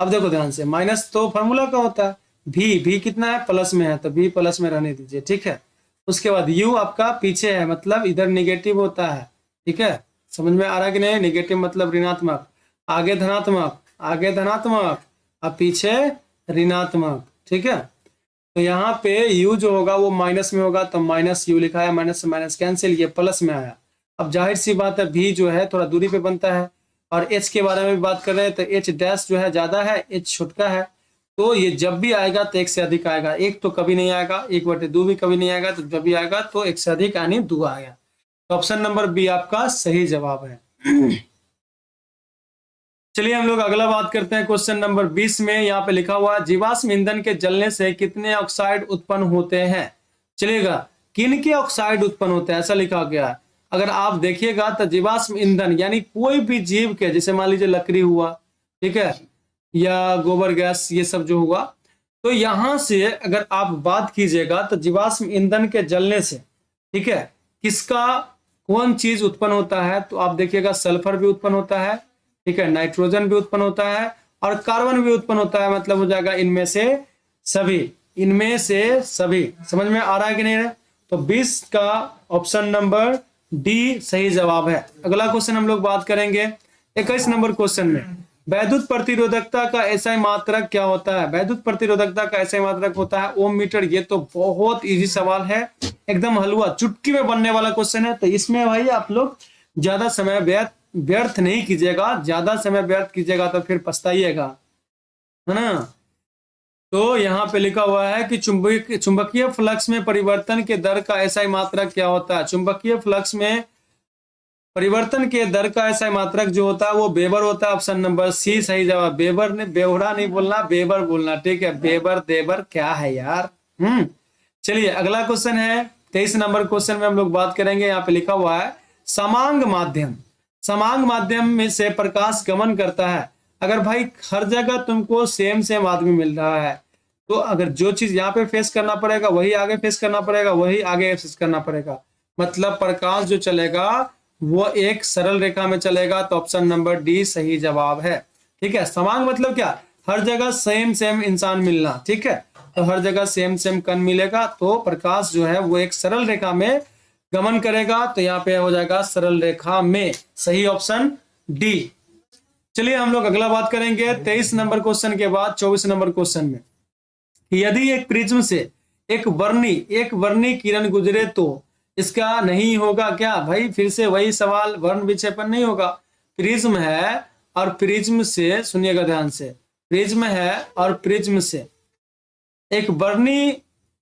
[SPEAKER 1] अब देखो ध्यान से, माइनस तो फॉर्मूला का होता है, भी कितना है? प्लस में है, तो भी प्लस में रहने दीजिए। ठीक है, उसके बाद u आपका पीछे है, मतलब इधर निगेटिव होता है। ठीक है, समझ में आ रहा है कि नहीं? निगेटिव मतलब ऋणात्मक, आगे धनात्मक, आगे धनात्मक, अब पीछे ऋणात्मक। ठीक है, तो यहाँ पे u जो होगा वो माइनस में होगा, तो -u लिखा है, माइनस से माइनस कैंसिल, ये प्लस में आया। अब जाहिर सी बात है, v जो है थोड़ा दूरी पे बनता है, और h के बारे में भी बात कर रहे हैं, तो h डैश जो है ज्यादा है, h छोटका है। तो ये जब भी आएगा तो एक से अधिक आएगा, एक तो कभी नहीं आएगा, 1/2 भी कभी नहीं आएगा। तो जब भी आएगा तो एक से अधिक यानी 2 आएगा। तो ऑप्शन नंबर बी आपका सही जवाब है। चलिए हम लोग अगला बात करते हैं। क्वेश्चन नंबर 20 में यहाँ पे लिखा हुआ है, जीवाश्म ईंधन के जलने से कितने ऑक्साइड उत्पन्न होते हैं? चलिएगा, किन के ऑक्साइड उत्पन्न होते हैं, ऐसा लिखा गया है। अगर आप देखिएगा तो जीवाश्म ईंधन यानी कोई भी जीव के, जैसे मान लीजिए लकड़ी हुआ, ठीक है, या गोबर गैस, ये सब जो हुआ, तो यहां से अगर आप बात कीजिएगा तो जीवाश्म ईंधन के जलने से, ठीक है, किसका कौन चीज उत्पन्न होता है? तो आप देखिएगा सल्फर भी उत्पन्न होता है, ठीक है, नाइट्रोजन भी उत्पन्न होता है, और कार्बन भी उत्पन्न होता है। मतलब हो जाएगा इनमें से सभी, इनमें से सभी। समझ में आ रहा है कि नहीं? तो 20 का ऑप्शन नंबर डी सही जवाब है। अगला क्वेश्चन हम लोग बात करेंगे 21 नंबर क्वेश्चन में, वैद्युत प्रतिरोधकता का एसआई मात्रक क्या होता है? वैद्युत प्रतिरोधकता का एसआई मात्रक होता है ओम मीटर। ये तो बहुत इजी सवाल है, एकदम हलवा चुटकी में बनने वाला क्वेश्चन है। तो इसमें भाई आप लोग ज्यादा समय व्यर्थ नहीं कीजिएगा, ज्यादा समय व्यर्थ कीजिएगा तो फिर पछताइएगा, है ना। तो यहाँ पे लिखा हुआ है कि चुंबकीय फ्लक्स में परिवर्तन के दर का एसआई मात्रक क्या होता है? चुंबकीय फ्लक्स में परिवर्तन के दर का एसआई मात्रक जो होता है वो वेबर होता है। ऑप्शन नंबर सी सही जवाब। वेबर ने, बेवड़ा नहीं बोलना, वेबर बोलना, ठीक है। वेबर देबर क्या है यार। चलिए अगला क्वेश्चन है 23 नंबर क्वेश्चन में हम लोग बात करेंगे। यहाँ पे लिखा हुआ है समांग माध्यम, समांग माध्यम में से प्रकाश गमन करता है। अगर भाई हर जगह तुमको सेम आदमी मिल रहा है, तो अगर जो चीज यहाँ पे फेस करना पड़ेगा वही आगे फेस करना पड़ेगा, वही आगे फेस करना पड़ेगा। मतलब प्रकाश जो चलेगा वो एक सरल रेखा में चलेगा। तो ऑप्शन नंबर डी सही जवाब है, ठीक है। समांग मतलब क्या? हर जगह सेम इंसान मिलना, ठीक है। तो हर जगह सेम कण मिलेगा, तो प्रकाश जो है वो एक सरल रेखा में गमन करेगा। तो यहाँ पे हो जाएगा सरल रेखा में, सही ऑप्शन डी। चलिए हम लोग अगला बात करेंगे 23 नंबर क्वेश्चन के बाद 24 नंबर क्वेश्चन में, यदि एक प्रिज्म से एक वर्णी किरण गुजरे तो इसका नहीं होगा क्या? भाई फिर से वही सवाल, वर्ण विक्षेपण नहीं होगा। प्रिज्म है और प्रिज्म से, सुनिएगा ध्यान से, प्रिज्म है और प्रिज्म से एक वर्णी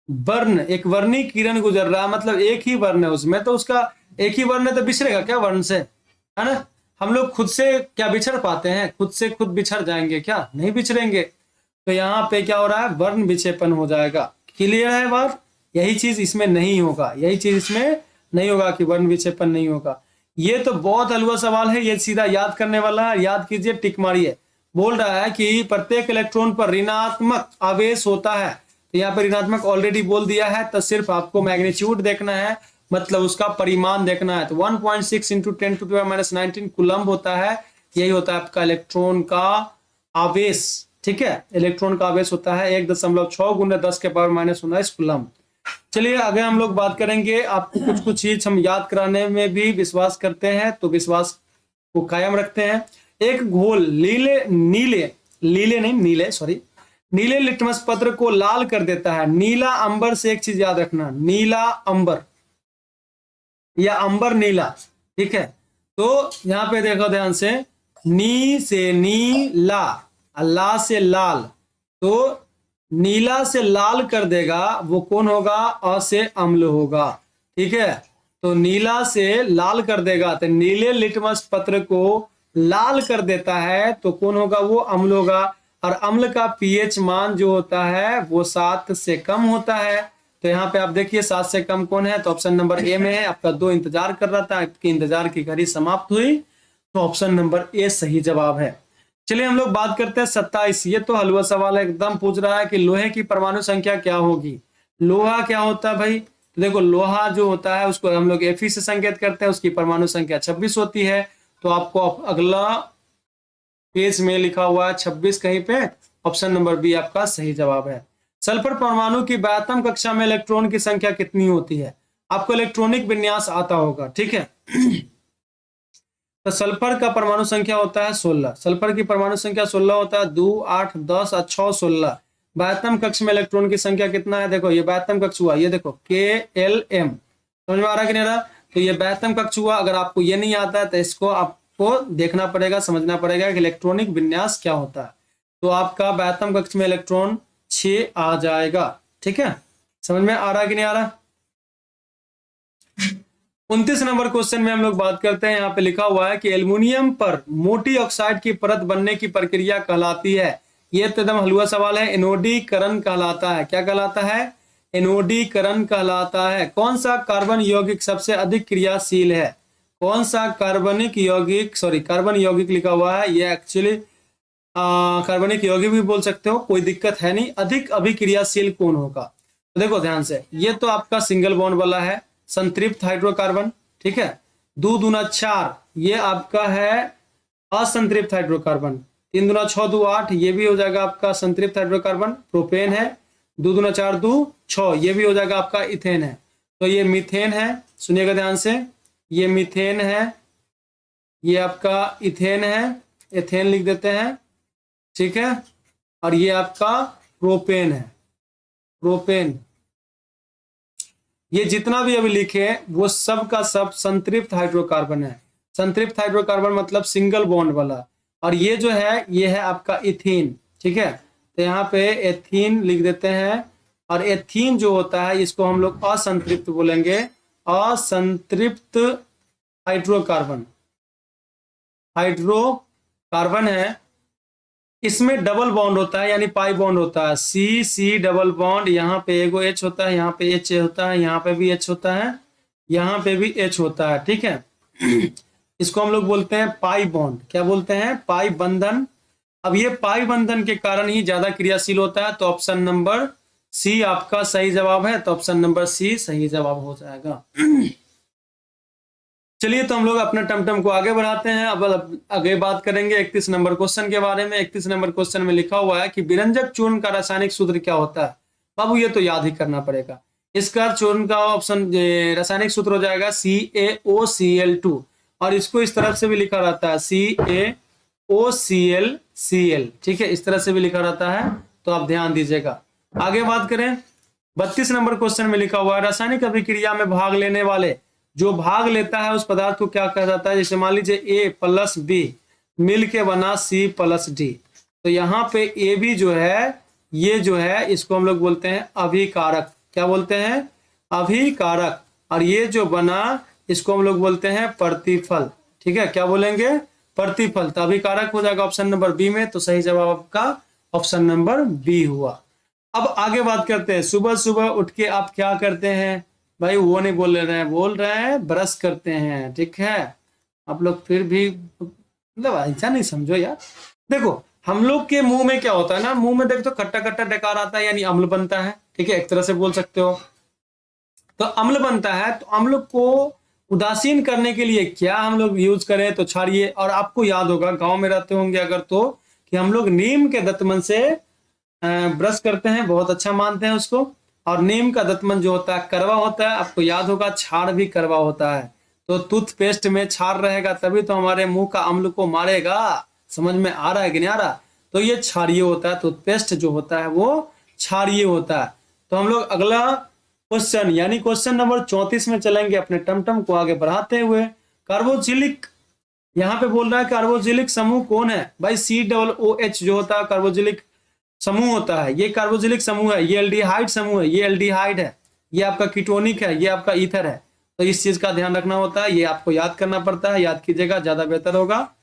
[SPEAKER 1] वर्ण, एक वर्णी किरण गुजर रहा है, मतलब एक ही वर्ण है उसमें, तो उसका एक ही वर्ण है तो बिछड़ेगा क्या वर्ण से, है ना। हम लोग खुद से क्या बिछड़ पाते हैं, खुद से खुद बिछड़ जाएंगे क्या, नहीं बिछड़ेंगे। तो यहाँ पे क्या हो रहा है, वर्ण विक्षेपण हो जाएगा। क्लियर है बात, यही चीज इसमें नहीं होगा, यही चीज इसमें नहीं होगा कि वर्ण विक्षेपण नहीं होगा। ये तो बहुत हलवा सवाल है, ये सीधा याद करने वाला है, याद कीजिए, टिक मारिए। बोल रहा है कि प्रत्येक इलेक्ट्रॉन पर ऋणात्मक आवेश होता है, तो यहाँ पर ऋणात्मक ऑलरेडी बोल दिया है, तो सिर्फ आपको मैग्नीट्यूड देखना है, मतलब उसका परिमाण देखना है। तो 1.6 इंटू 10⁻⁻19 कूलम्ब होता है, यही होता है आपका इलेक्ट्रॉन का आवेश। ठीक है, इलेक्ट्रॉन का आवेश होता है 1.6 × 10⁻⁻19 कूलम्ब। चलिए आगे हम लोग बात करेंगे, आपको कुछ कुछ चीज हम याद कराने में भी विश्वास करते हैं, तो विश्वास को कायम रखते हैं। एक घोल नीले लिटमस पत्र को लाल कर देता है। नीला अंबर से एक चीज याद रखना, नीला अंबर या अंबर नीला, ठीक है। तो यहाँ पे देखो ध्यान से, नी से नीला, ला से लाल, तो नीला से लाल कर देगा वो कौन होगा, अ से अम्ल होगा। ठीक है, तो नीला से लाल कर देगा, तो नीले लिटमस पत्र को लाल कर देता है तो कौन होगा, वो अम्ल होगा। और अम्ल का पीएच मान जो होता है वो 7 से कम होता है। तो यहाँ पे आप देखिए 7 से कम कौन है, तो ऑप्शन नंबर ए में है। आपका 2 इंतजार कर रहा था, आपकी इंतजार की घड़ी समाप्त हुई, तो ऑप्शन नंबर ए सही जवाब है। चलिए हम लोग बात करते हैं 27। ये तो हलवा सवाल है, एकदम पूछ रहा है कि लोहे की परमाणु संख्या क्या होगी। लोहा क्या होता है भाई, तो देखो लोहा जो होता है उसको हम लोग Fe से संकेत करते हैं, उसकी परमाणु संख्या 26 होती है। तो आपको अगला पेज में लिखा हुआ है 26 कहीं पे, ऑप्शन नंबर बी आपका सही जवाब है। सल्फर परमाणु की 12वीं कक्षा में इलेक्ट्रॉन की संख्या कितनी होती है, आपको इलेक्ट्रॉनिक विन्यास आता होगा, ठीक है। तो सल्फर का परमाणु संख्या होता है 16, सल्फर की परमाणु संख्या 16 होता है, 2 8 10 और 6 16। 12वीं कक्ष में इलेक्ट्रॉन की संख्या कितना है, देखो ये 12वीं कक्ष हुआ, ये देखो KLM, समझ में आ रहा है कि नहीं रहा। तो ये 12वीं कक्ष हुआ, अगर आपको ये नहीं आता है तो इसको आपको देखना पड़ेगा, समझना पड़ेगा कि इलेक्ट्रॉनिक विन्यास क्या होता है। तो आपका 12वीं कक्ष में इलेक्ट्रॉन 6 आ जाएगा, ठीक है। समझ में आ रहा है कि नहीं आ रहा। 29 नंबर क्वेश्चन में हम लोग बात करते हैं, यहाँ पे लिखा हुआ है कि एल्युमिनियम पर मोटी ऑक्साइड की परत बनने की प्रक्रिया कहलाती है। ये तो एकदम हलवा सवाल है, एनोडीकरण कहलाता है। क्या कहलाता है, एनोडीकरण कहलाता है। कौन सा कार्बन यौगिक सबसे अधिक क्रियाशील है, कौन सा कार्बनिक यौगिक, कार्बन यौगिक लिखा हुआ है, ये एक्चुअली कार्बनिक यौगिक भी बोल सकते हो, कोई दिक्कत है नहीं। अधिक अभिक्रियाशील कौन होगा, तो देखो ध्यान से, ये तो आपका सिंगल बॉन्ड वाला है, संतृप्त हाइड्रोकार्बन, ठीक है। 2 दूना 4 ये आपका है असंतृप्त हाइड्रोकार्बन। 3 दूना 6 2 8 ये भी हो जाएगा आपका संतृप्त हाइड्रोकार्बन, प्रोपेन है। 2 दूना 4 2 6 ये भी हो जाएगा आपका इथेन है। तो ये मीथेन है, सुनिएगा ध्यान से, ये मीथेन है, ये आपका इथेन है, एथेन लिख देते हैं, ठीक है। और ये आपका प्रोपेन है, प्रोपेन। ये जितना भी अभी लिखे वो सब का सब संतृप्त हाइड्रोकार्बन है। संतृप्त हाइड्रोकार्बन मतलब सिंगल बॉन्ड वाला। और ये जो है ये है आपका इथीन, ठीक है। तो यहाँ पे एथीन लिख देते हैं। और एथीन जो होता है इसको हम लोग असंतृप्त बोलेंगे, असंतृप्त हाइड्रोकार्बन, हाइड्रोकार्बन है। इसमें डबल बॉन्ड होता है, यानी पाई बॉन्ड होता है, सी सी डबल बॉन्ड, यहाँ पे एगो H होता है, यहाँ पे H होता है, यहाँ पे भी H होता है, यहाँ पे भी H होता है, ठीक है। इसको हम लोग बोलते हैं पाई बॉन्ड। क्या बोलते हैं, पाई बंधन। अब ये पाई बंधन के कारण ही ज्यादा क्रियाशील होता है। तो ऑप्शन नंबर सी आपका सही जवाब है, तो ऑप्शन नंबर सी सही जवाब हो जाएगा। चलिए तो हम लोग अपने टमटम को आगे बढ़ाते हैं। अब आगे बात करेंगे 31 नंबर क्वेश्चन के बारे में। 31 नंबर क्वेश्चन में लिखा हुआ है कि विरंजक चूर्ण का रासायनिक सूत्र क्या होता है। बाबू ये तो याद ही करना पड़ेगा। इसका चूर्ण का ऑप्शन रासायनिक सूत्र हो जाएगा CaOCl2, और इसको इस तरफ से भी लिखा रहता है CaOClCl, ठीक है, इस तरह से भी लिखा रहता है, तो आप ध्यान दीजिएगा। आगे बात करें 32 नंबर क्वेश्चन में लिखा हुआ है रासायनिक अभिक्रिया में भाग लेने वाले, जो भाग लेता है उस पदार्थ को क्या कहा जाता है। जैसे मान लीजिए A + B मिल के बना C + D, तो यहाँ पे AB जो है, ये जो है इसको हम लोग बोलते हैं अभिकारक। क्या बोलते हैं, अभिकारक। और ये जो बना इसको हम लोग बोलते हैं प्रतिफल। ठीक है, क्या बोलेंगे, प्रतिफल। तो अभिकारक हो जाएगा ऑप्शन नंबर बी में। तो सही जवाब आपका ऑप्शन नंबर बी हुआ। अब आगे बात करते हैं, सुबह सुबह उठ के आप क्या करते हैं। भाई वो नहीं बोल रहे हैं, बोल रहे हैं ब्रश करते हैं। ठीक है, आप लोग फिर भी मतलब ऐसा नहीं समझो यार। देखो हम लोग के मुंह में क्या होता है ना, मुंह में देख तो खट्टा खट्टा डकार आता है, यानी अम्ल बनता है। ठीक है, एक तरह से बोल सकते हो। तो अम्ल बनता है, तो अम्ल को उदासीन करने के लिए क्या हम लोग यूज करें, तो छाड़िए। और आपको याद होगा गांव में रहते होंगे अगर, तो कि हम लोग नीम के दतमन से ब्रश करते हैं, बहुत अच्छा मानते हैं उसको। और नीम का दतमन जो होता है कड़वा होता है, आपको याद होगा छाड़ भी कड़वा होता है। तो टूथपेस्ट में छाड़ रहेगा तभी तो हमारे मुंह का अम्ल को मारेगा। समझ में आ रहा है कि नहीं आ रहा। तो ये क्षारीय होता है, टूथपेस्ट जो होता है वो क्षारीय होता है। तो हम लोग अगला क्वेश्चन यानी क्वेश्चन नंबर 34 में चलेंगे अपने टमटम को आगे बढ़ाते हुए। कार्बोजिलिक, यहाँ पे बोल रहा है कार्बोजिलिक समूह कौन है। भाई COOH जो होता है कार्बोजिलिक समूह होता है, ये कार्बोजिलिक समूह है। ये एल्डिहाइड समूह है, ये एल्डिहाइड है। ये आपका कीटोनिक है, ये आपका ईथर है। तो इस चीज का ध्यान रखना होता है, ये आपको याद करना पड़ता है। याद कीजिएगा, ज्यादा बेहतर होगा।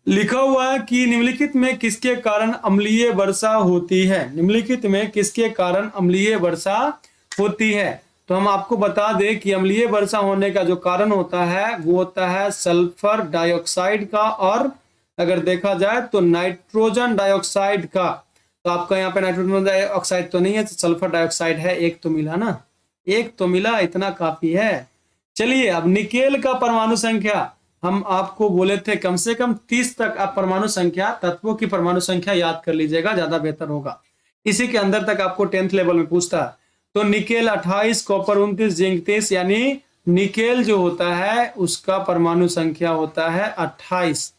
[SPEAKER 1] लिखा हुआ है कि निम्नलिखित में किसके कारण अम्लीय वर्षा होती है। निम्नलिखित में किसके कारण अम्लीय वर्षा होती है। तो हम आपको बता दें कि अम्लीय वर्षा होने का जो कारण होता है वो होता है सल्फर डाइऑक्साइड का, और अगर देखा जाए तो नाइट्रोजन डाइऑक्साइड का। तो आपका यहाँ पे नाइट्रोजन डाइऑक्साइड तो नहीं है, तो सल्फर डाइऑक्साइड है। एक तो मिला ना, एक तो मिला, इतना काफी है। चलिए अब निकेल का परमाणु संख्या, हम आपको बोले थे कम से कम 30 तक आप परमाणु संख्या, तत्वों की परमाणु संख्या याद कर लीजिएगा, ज्यादा बेहतर होगा। इसी के अंदर तक आपको 10th लेवल में पूछता है। तो निकेल 28, कॉपर 29, जिंक 30, यानी निकेल जो होता है उसका परमाणु संख्या होता है 28।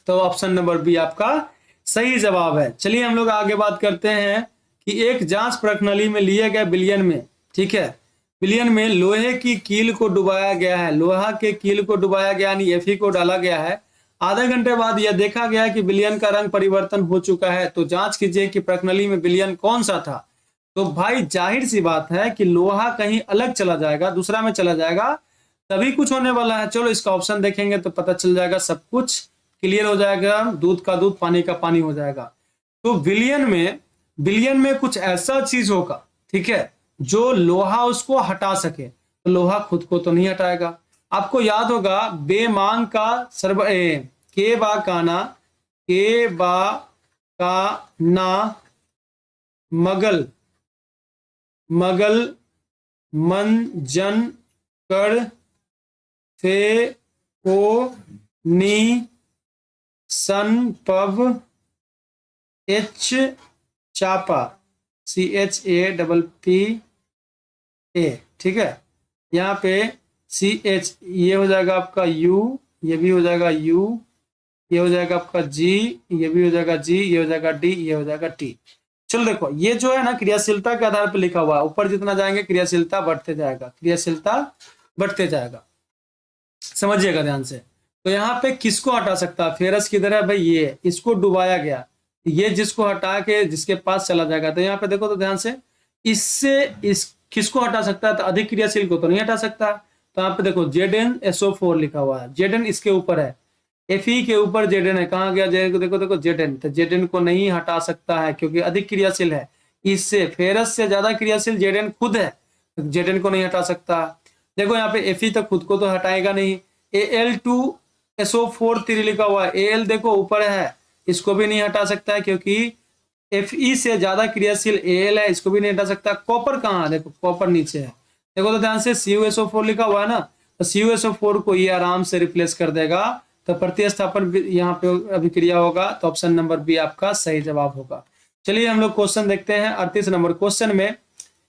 [SPEAKER 1] तो ऑप्शन नंबर बी आपका सही जवाब है। चलिए हम लोग आगे बात करते हैं कि एक जांच प्रणाली में लिए गए विलयन में, ठीक है, विलयन में लोहे की कील को डुबाया गया है। लोहा के कील को डुबाया गया यानी Fe को डाला गया है। आधे घंटे बाद यह देखा गया कि विलयन का रंग परिवर्तन हो चुका है। तो जांच कीजिए कि प्रणाली में विलयन कौन सा था। तो भाई जाहिर सी बात है कि लोहा कहीं अलग चला जाएगा, दूसरा में चला जाएगा, तभी कुछ होने वाला है। चलो इसका ऑप्शन देखेंगे तो पता चल जाएगा, सब कुछ क्लियर हो जाएगा। दूध का दूध, पानी का पानी हो जाएगा। तो विलयन में कुछ ऐसा चीज होगा, ठीक है, जो लोहा उसको हटा सके। तो लोहा खुद को तो नहीं हटाएगा। आपको याद होगा बेमांग का के बा का ना मगल मन जन कर फे को नी सन पव एच चापा CHAPPA। ठीक है, यहाँ पे CH ये हो जाएगा आपका U, ये भी हो जाएगा U, ये हो जाएगा आपका G, ये भी हो जाएगा G, ये हो जाएगा D, ये हो जाएगा T। चलो देखो ये जो है ना क्रियाशीलता के आधार पर लिखा हुआ है। ऊपर जितना जाएंगे क्रियाशीलता बढ़ते जाएगा, क्रियाशीलता बढ़ते जाएगा, समझिएगा ध्यान से। तो यहाँ पे किसको हटा सकता है, फेरस किधर है भाई, ये इसको डुबाया गया, ये जिसको हटा के जिसके पास चला जाएगा। तो यहाँ पे देखो तो ध्यान से, इससे इस किसको हटा सकता है, तो अधिक क्रियाशील को तो नहीं हटा सकता। तो यहाँ पे देखो ZnSO4 लिखा हुआ है, Zn इसके ऊपर है, Fe के ऊपर Zn है। कहाँ गया Zn, देखो देखो Zn, तो Zn को नहीं हटा सकता है क्योंकि अधिक क्रियाशील है। इससे फेरस से ज्यादा क्रियाशील Zn खुद है, Zn को नहीं हटा सकता। देखो यहाँ पे Fe तो खुद को तो हटाएगा नहीं। Al2SO4 लिखा हुआ है, Al देखो ऊपर है, इसको भी नहीं हटा सकता है क्योंकि Fe से ज्यादा क्रियाशील Al है, इसको भी नहीं हटा सकता। कॉपर कहाँ है, देखो कॉपर नीचे है। देखो तो ध्यान से CuSO4 लिखा हुआ है ना, तो CuSO4 को ये आराम से रिप्लेस कर देगा। तो प्रतिस्थापन यहाँ पे अभिक्रिया होगा। तो ऑप्शन नंबर बी आपका सही जवाब होगा। चलिए हम लोग क्वेश्चन देखते हैं। 38 नंबर क्वेश्चन में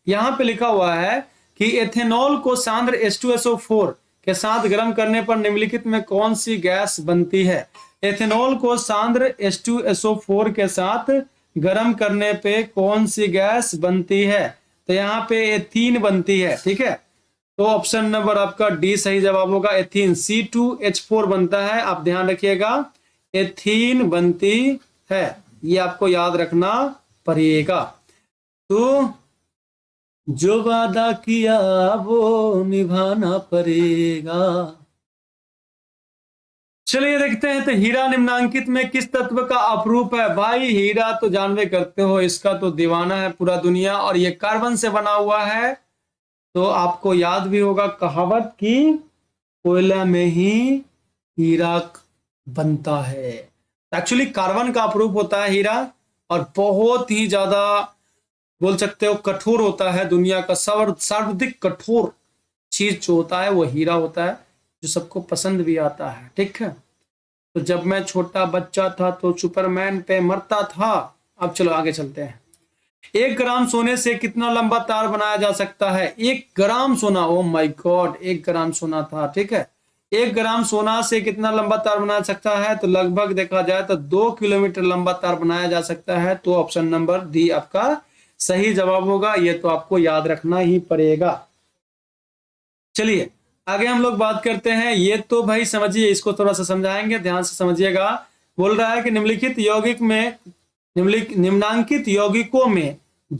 [SPEAKER 1] यहाँ पे लिखा हुआ है कि एथेनॉल को सांद्र H2SO4 के साथ गर्म करने पर निम्नलिखित में कौन सी गैस बनती है। एथेनॉल को सांद्र H2SO4 के साथ गर्म करने पे कौन सी गैस बनती है। तो यहाँ पे एथीन बनती है, ठीक है। तो ऑप्शन नंबर आपका डी सही जवाब होगा। एथीन C2H4 बनता है, आप ध्यान रखिएगा, एथीन बनती है, ये आपको याद रखना पड़ेगा। तो जो वादा किया वो निभाना पड़ेगा। चलिए देखते हैं, तो हीरा निम्नांकित में किस तत्व का अपरूप है? भाई हीरा तो जानवे करते हो, इसका तो दीवाना है पूरा दुनिया, और ये कार्बन से बना हुआ है। तो आपको याद भी होगा कहावत की, कोयला में ही हीरा बनता है। एक्चुअली कार्बन का अपरूप होता है हीरा, और बहुत ही ज्यादा बोल सकते हो कठोर होता है। दुनिया का सर्वाधिक कठोर चीज जो होता है वो हीरा होता है, जो सबको पसंद भी आता है। ठीक है, तो जब मैं छोटा बच्चा था तो सुपरमैन पे मरता था। अब चलो आगे चलते हैं। 1 ग्राम सोने से कितना लंबा तार बनाया जा सकता है? 1 ग्राम सोना, ओ माय गॉड, 1 ग्राम सोना था। ठीक है, 1 ग्राम सोना से कितना लंबा तार बनाया जा सकता है? तो लगभग देखा जाए तो 2 किलोमीटर लंबा तार बनाया जा सकता है। तो ऑप्शन नंबर डी आपका सही जवाब होगा। ये तो आपको याद रखना ही पड़ेगा। चलिए आगे हम लोग बात करते हैं। ये तो भाई समझिए, इसको थोड़ा सा समझाएंगे, ध्यान से समझिएगा। बोल रहा है कि निम्नलिखित यौगिक में निम्नांकित यौगिकों में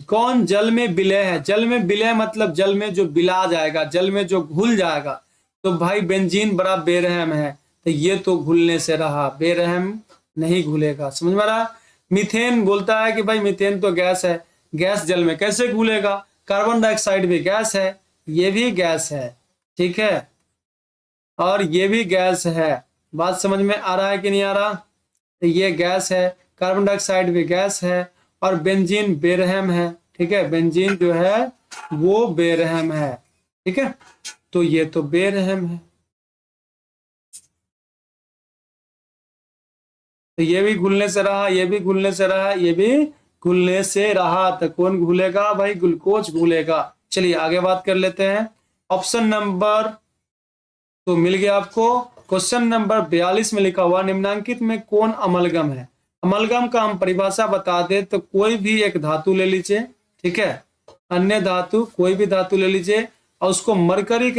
[SPEAKER 1] कौन जल में विलय है? जल में विलय मतलब जल में जो बिला जाएगा, जल में जो घुल जाएगा। तो भाई बेंजीन बड़ा बेरहम है, तो ये तो घुलने से रहा, बेरहम नहीं घुलेगा। समझ में आ रहा? मीथेन बोलता है कि भाई मीथेन तो गैस है, गैस जल में कैसे घुलेगा? कार्बन डाइऑक्साइड भी गैस है, ये भी गैस है। ठीक है, और ये भी गैस है। बात समझ में आ रहा है कि नहीं आ रहा? तो ये गैस है, कार्बन डाइऑक्साइड भी गैस है, और बेंजीन बेरहम है। ठीक है, बेंजीन जो है वो बेरहम है। ठीक है, तो ये तो बेरहम है, तो ये भी घुलने से रहा, ये भी घुलने से रहा, ये भी घुलने से रहा। तो कौन घुलेगा भाई? ग्लूकोज घुलेगा। चलिए आगे बात कर लेते हैं। ऑप्शन नंबर तो मिल गया आपको। क्वेश्चन नंबर 42 में लिखा हुआ निम्नांकित में कौन अमलगम है? अमलगम का हम परिभाषा बता दे तो कोई भी एक धातु ले लीजिए। ठीक है, अन्य धातु, कोई भी धातु ले लीजिए, और उसको मरकरी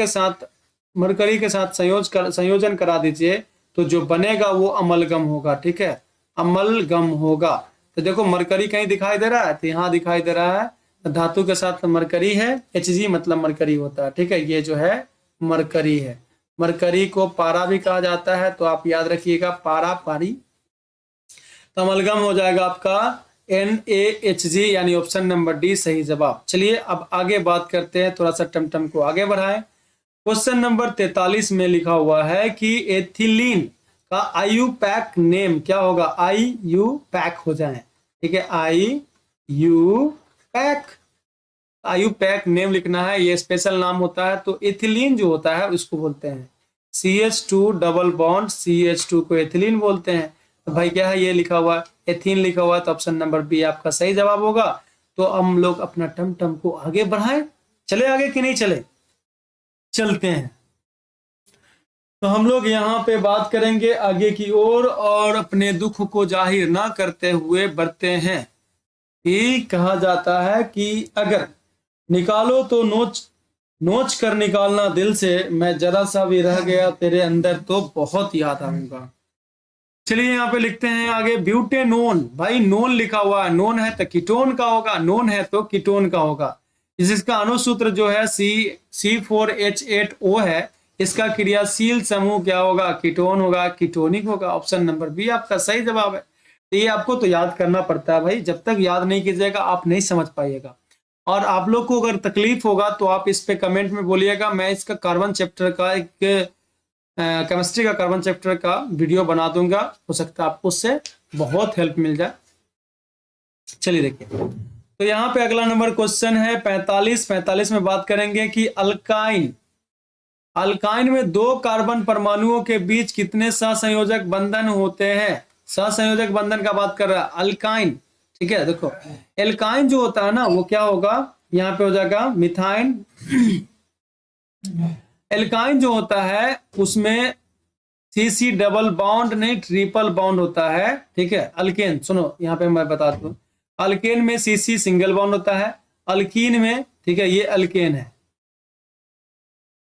[SPEAKER 1] के साथ संयोजन करा दीजिए, तो जो बनेगा वो अमलगम होगा। ठीक है, अमलगम होगा। तो देखो मरकरी कहीं दिखाई दे रहा है, तो यहाँ दिखाई दे रहा है, धातु के साथ मरकरी है, Hg मतलब मरकरी होता है। ठीक है, ये जो है मरकरी है। मरकरी को पारा भी कहा जाता है, तो आप याद रखिएगा, पारा पारी। तो अमलगम हो जाएगा आपका NaHg, यानी ऑप्शन नंबर डी सही जवाब। चलिए अब आगे बात करते हैं, थोड़ा सा टमटम को आगे बढ़ाएं। क्वेश्चन नंबर 43 में लिखा हुआ है कि एथिलीन का IUPAC नेम क्या होगा? IUPAC हो जाए। ठीक है, IUPAC नेम लिखना है, ये स्पेशल नाम होता है। तो एथिलीन जो होता है उसको बोलते हैं CH2 डबल बॉन्ड, CH2 को एथिलीन बोलते हैं। तो भाई क्या है? ये लिखा हुआ है, एथीन लिखा हुआ है, तो ऑप्शन नंबर बी आपका सही जवाब होगा। तो हम लोग अपना टमटम को आगे बढ़ाएं। चले आगे कि नहीं चले? चलते हैं। तो हम लोग यहाँ पे बात करेंगे आगे की ओर, और अपने दुख को जाहिर ना करते हुए बढ़ते हैं। कि कहा जाता है कि अगर निकालो तो नोच नोच कर निकालना दिल से, मैं जरा सा भी रह गया तेरे अंदर तो बहुत याद आऊंगा। चलिए यहाँ पे लिखते हैं आगे, ब्यूटेनोन। भाई नोन लिखा हुआ है, नोन है तो कीटोन का होगा, नोन है तो कीटोन का होगा। जिसका अणुसूत्र जो है C4H8O है, इसका क्रियाशील समूह क्या होगा? कीटोन होगा, कीटोनिक होगा। ऑप्शन नंबर बी आपका सही जवाब है। तो ये आपको तो याद करना पड़ता है भाई, जब तक याद नहीं कीजिएगा आप नहीं समझ पाइएगा। और आप लोग को अगर तकलीफ होगा तो आप इस पे कमेंट में बोलिएगा, मैं इसका कार्बन चैप्टर का एक केमिस्ट्री का कार्बन चैप्टर का वीडियो बना दूंगा, हो सकता है आपको उससे बहुत हेल्प मिल जाए। चलिए देखिए, तो यहाँ पे अगला नंबर क्वेश्चन है 45 में बात करेंगे कि अल्काइन में 2 कार्बन परमाणुओं के बीच कितने सहसंयोजक बंधन होते हैं? सहसंयोजक बंधन का बात कर रहा है अल्काइन। ठीक है, देखो एल्काइन जो होता है ना वो क्या होगा? यहाँ पे हो जाएगा मिथाइन। एल्काइन जो होता है उसमें CC डबल बॉन्ड नहीं, ट्रिपल बॉन्ड होता है। ठीक है, अल्केन सुनो, यहाँ पे मैं बता दूं, अल्केन में CC सिंगल बॉन्ड होता है, अल्कीन में, ठीक है, ये अल्केन है,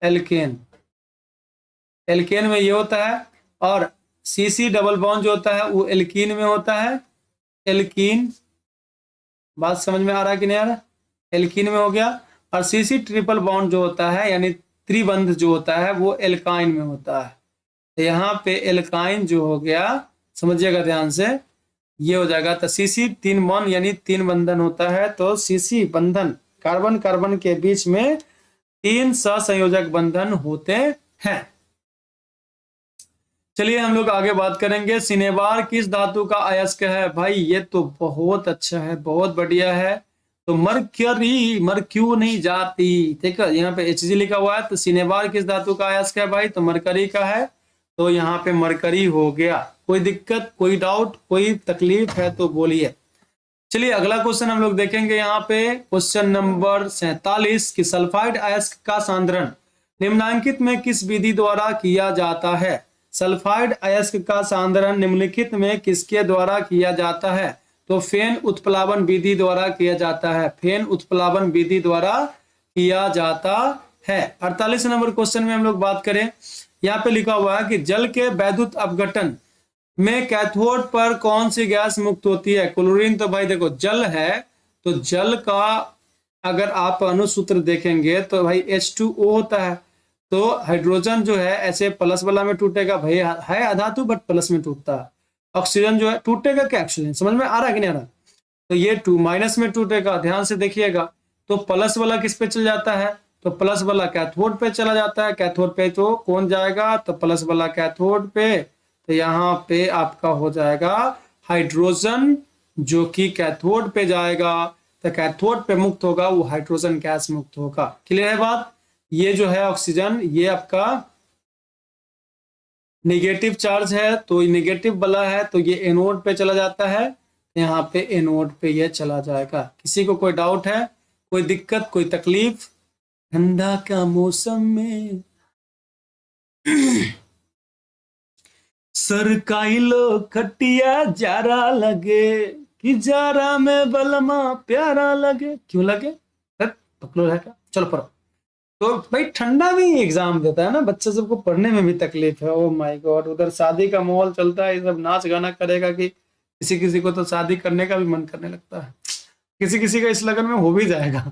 [SPEAKER 1] एल्केन, एल्केन में ये होता है, और CC डबल बॉन्ड जो होता है वो एल्कीन में होता है, एल्कीन। बात समझ में आ रहा है कि नहीं आ रहा? एल्कीन में हो गया। और सीसी ट्रिपल बॉन्ड जो होता है यानी त्रिबंध जो होता है वो एल्काइन में होता है। तो यहाँ पे एल्काइन जो हो गया, समझिएगा ध्यान से, ये हो जाएगा। तो सीसी 3 बॉन्ड यानी 3 बंधन होता है, तो सीसी बंधन कार्बन कार्बन के बीच में 3 सहसंयोजक बंधन होते हैं। चलिए हम लोग आगे बात करेंगे। सिनेबार किस धातु का अयस्क है? भाई ये तो बहुत अच्छा है, बहुत बढ़िया है। तो मरक्यूरी, मरक्यू नहीं जाती, ठीक है, यहाँ पे Hg लिखा हुआ है। तो सिनेबार किस धातु का अयस्क है भाई? तो मरकरी का है। तो यहाँ पे मरकरी हो गया। कोई दिक्कत, कोई डाउट, कोई तकलीफ है तो बोलिए। चलिए अगला क्वेश्चन हम लोग देखेंगे। यहाँ पे क्वेश्चन नंबर 47 कि सल्फाइड अयस्क का सांद्रण निम्नलिखित में किस विधि द्वारा किया जाता है? सल्फाइड अयस्क का सांद्रण निम्नलिखित में किसके द्वारा किया जाता है? तो फेन उत्प्लावन विधि द्वारा किया जाता है। फेन उत्प्लावन विधि द्वारा किया जाता है। 48 नंबर क्वेश्चन में हम लोग बात करें, यहाँ पे लिखा हुआ है कि जल के वैद्युत अपघटन में कैथोड पर कौन सी गैस मुक्त होती है? क्लोरीन। तो भाई देखो जल है, तो जल का अगर आप अणुसूत्र देखेंगे तो भाई H2O होता है। तो हाइड्रोजन जो है ऐसे प्लस वाला में टूटेगा, भाई है अधातु बट प्लस में टूटता है। ऑक्सीजन जो है टूटेगा क्या? ऑक्सीजन, समझ में आ रहा है कि नहीं आ रहा? तो ये 2 माइनस में टूटेगा, ध्यान से देखिएगा। तो प्लस वाला किस पे चल जाता है? तो प्लस वाला कैथोड पे चला जाता है। कैथोड पे तो कौन जाएगा? तो प्लस वाला कैथोड पे। तो यहाँ पे आपका हो जाएगा हाइड्रोजन जो कि कैथोड पे जाएगा। तो कैथोड पे मुक्त होगा वो हाइड्रोजन गैस मुक्त होगा। क्लियर है बात? ये जो है ऑक्सीजन, ये आपका नेगेटिव चार्ज है, तो नेगेटिव वाला है तो ये एनोड पे चला जाता है। यहाँ पे एनोड पे ये चला जाएगा। किसी को कोई डाउट है, कोई दिक्कत, कोई तकलीफ? ठंडा का मौसम में सरकाई लो खटिया जारा लगे कि जारा में बलमा प्यारा लगे। क्यों लगे? पकड़ो है क्या? चलो पढ़ो। तो भाई ठंडा में ही एग्जाम देता है ना, बच्चे सबको पढ़ने में भी तकलीफ है। ओ माय गॉड, उधर शादी का माहौल चलता है, ये सब नाच गाना करेगा कि किसी किसी को तो शादी करने का भी मन करने लगता है। किसी किसी का इस लगन में हो भी जाएगा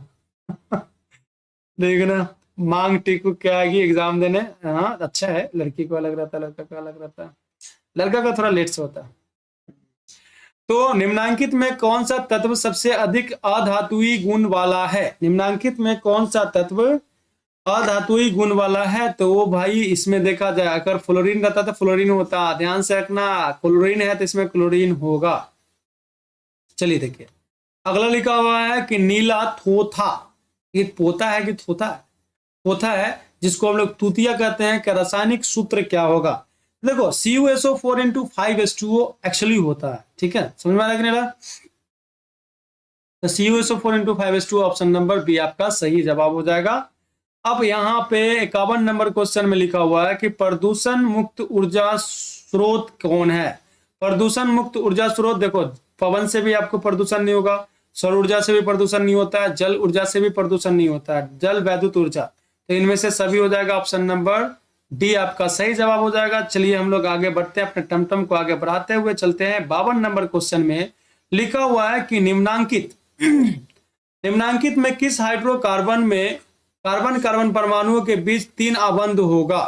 [SPEAKER 1] देखना, मांग टीकू क्या आएगी एग्जाम देने। हाँ अच्छा है, लड़की को अलग रहता है, लड़का का अलग रहता है। लड़का का थोड़ा लेट से होता है। तो निम्नांकित में कौन सा तत्व सबसे अधिक अधातुई गुण वाला है? निम्नांकित में कौन सा तत्व अधातुई गुण वाला है? तो वो भाई इसमें देखा जाए, अगर फ्लोरीन रहता तो फ्लोरीन होता, ध्यान से रखना। क्लोरीन है तो इसमें क्लोरीन होगा। चलिए देखिए अगला लिखा हुआ है कि नीला थोथा, ये पोता है कि थोथा है? थोथा है, जिसको हम लोग तूतिया कहते हैं। क्या रासायनिक सूत्र क्या होगा? देखो CuSO4 × 5H2O एक्चुअली होता है, ठीक है, समझ में आ रहा कि नहीं रहा? तो CuSO4 × 5H2O option number B आपका सही जवाब हो जाएगा। अब यहाँ पे 51 नंबर क्वेश्चन में लिखा हुआ है कि प्रदूषण मुक्त ऊर्जा स्रोत कौन है? प्रदूषण मुक्त ऊर्जा स्रोत, देखो पवन से भी आपको प्रदूषण नहीं होगा, सौर ऊर्जा से भी प्रदूषण नहीं होता है, जल ऊर्जा से भी प्रदूषण नहीं होता है, जल वैद्युत ऊर्जा। तो इनमें से सभी हो जाएगा, ऑप्शन नंबर डी आपका सही जवाब हो जाएगा। चलिए हम लोग आगे बढ़ते हैं, अपने टमटम को आगे बढ़ाते हुए चलते हैं। 52 नंबर क्वेश्चन में लिखा हुआ है कि निम्नांकित में किस हाइड्रोकार्बन में कार्बन कार्बन परमाणुओं के बीच 3 आबंध होगा?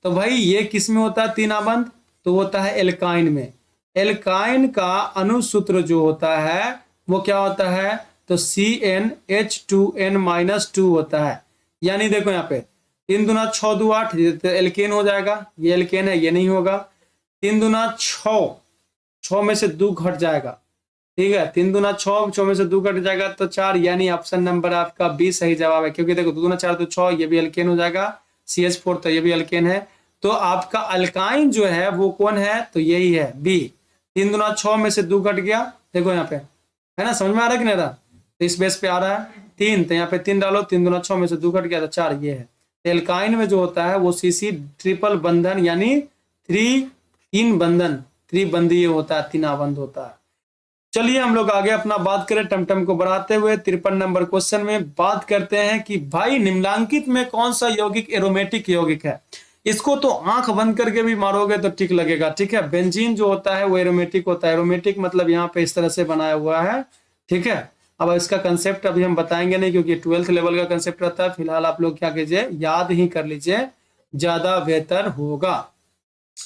[SPEAKER 1] तो भाई ये किस में होता है 3 आबंध? तो होता है एल्काइन में। एल्काइन का अणुसूत्र जो होता है वो क्या होता है? तो CnH2n-2 होता है। यानी देखो यहाँ पे 3 दूना 6 2 8, तो एल्केन हो जाएगा। ये एल्केन है, ये नहीं होगा। 3 दूना 6, 6 में से 2 घट जाएगा, ठीक है। 3 दूना 6, 6 में से 2 घट जाएगा तो 4, यानी ऑप्शन नंबर आपका बी सही जवाब है। क्योंकि देखो 2 दूना 4 तो 6, ये भी एल्केन हो जाएगा। CH4 तो ये भी एल्केन है। तो आपका अल्काइन जो है वो कौन है? तो यही है बी। 3 दूना 6 में से 2 घट गया, देखो यहाँ पे है ना, समझ में आ रहा है कि नहीं रहा? तो इस बेस पे आ रहा है 3, तो यहाँ पे 3 डालो, 3 दूना 6 में से 2 घट गया तो 4, ये है। एल्काइन में जो होता है वो CC ट्रिपल बंधन यानी 3 बंधन, त्रिबंधीय होता है, 3 आबंध होता है। चलिए हम लोग आगे अपना बात करें, टमटम को बढ़ाते हुए 53 नंबर क्वेश्चन में बात करते हैं कि भाई निम्नलिखित में कौन सा यौगिक एरोमेटिक यौगिक है? इसको तो आंख बंद करके भी मारोगे तो ठीक लगेगा, ठीक है। बेंजीन जो होता है वो एरोमेटिक होता है। एरोमेटिक मतलब यहाँ पे इस तरह से बनाया हुआ है, ठीक है। अब इसका कंसेप्ट अभी हम बताएंगे नहीं, क्योंकि 12th लेवल का कंसेप्ट रहता है। फिलहाल आप लोग क्या कीजिए, याद ही कर लीजिए, ज्यादा बेहतर होगा।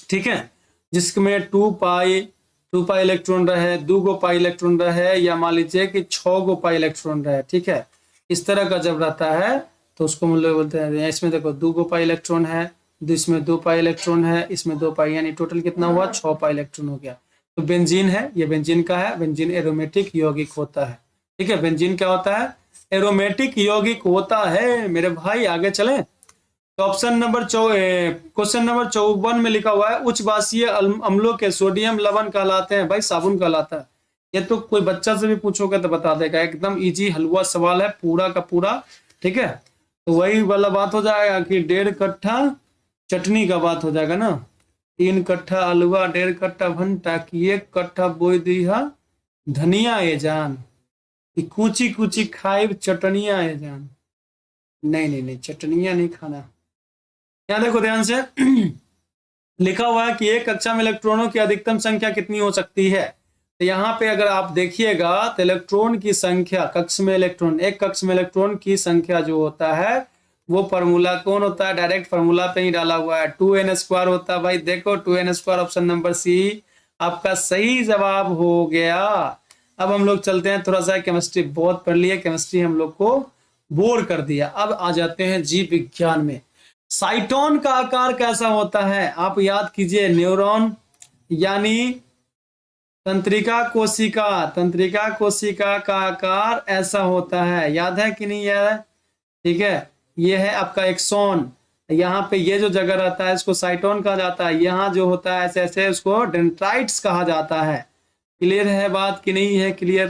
[SPEAKER 1] ठीक है, जिसमें 2 पाई इलेक्ट्रॉन रहे, 2 पाई इलेक्ट्रॉन रहे, या मान लीजिए कि 6 पाई इलेक्ट्रॉन रहे। ठीक है, इस तरह का जब रहता है तो उसको हम लोग बोलते हैं, इसमें देखो 2 पाई इलेक्ट्रॉन है, इसमें 2 पाई इलेक्ट्रॉन है, इसमें 2 पाई, यानी टोटल कितना हुआ, 6 पाई इलेक्ट्रॉन हो गया। तो बेंजीन है, ये बेंजीन का है। बेंजीन एरोमेटिक यौगिक होता है। ठीक है, बेंजीन क्या होता है, एरोमेटिक यौगिक होता है मेरे भाई। आगे चलें तो ऑप्शन नंबर क्वेश्चन नंबर 54 में लिखा हुआ है, उच्च बासीय अम्लों के सोडियम लवण कहलाते हैं। भाई साबुन कहलाता है। ये तो कोई बच्चा से भी पूछोगे तो बता देगा, एकदम इजी हलवा सवाल है पूरा का पूरा। ठीक है, तो वही वाला बात हो जाएगा कि 1.5 कट्ठा चटनी का बात हो जाएगा ना, 3 कट्ठा हलवा, 1.5 कट्ठा भंटा की 1 कट्ठा बोई दिया धनिया ये जान, कि कूची कूची खाइब चटनिया ये जान। नहीं नहीं नहीं, चटनिया नहीं खाना। यहाँ देखो ध्यान से लिखा हुआ है कि एक कक्षा में इलेक्ट्रॉनों की अधिकतम संख्या कितनी हो सकती है। तो यहाँ पे अगर आप देखिएगा तो इलेक्ट्रॉन की संख्या, कक्ष में इलेक्ट्रॉन, एक कक्ष में इलेक्ट्रॉन की संख्या जो होता है वो फॉर्मूला कौन होता है, डायरेक्ट फॉर्मूला पे ही डाला हुआ है, 2n² होता है। भाई देखो 2n², ऑप्शन नंबर सी आपका सही जवाब हो गया। अब हम लोग चलते हैं थोड़ा सा, केमिस्ट्री बहुत पढ़ लिया, केमिस्ट्री हम लोग को बोर कर दिया। अब आ जाते हैं जीव विज्ञान में। साइटोन का आकार कैसा होता है, आप याद कीजिए, न्यूरॉन यानी तंत्रिका कोशिका, तंत्रिका कोशिका का आकार ऐसा होता है, याद है कि नहीं है। ठीक है, ये है आपका एक्सोन, यहाँ पे ये जो जगह रहता है इसको साइटोन कहा जाता है। यहाँ जो होता है ऐसे ऐसे उसको डेंड्राइट्स कहा जाता है। क्लियर है बात कि नहीं है, क्लियर।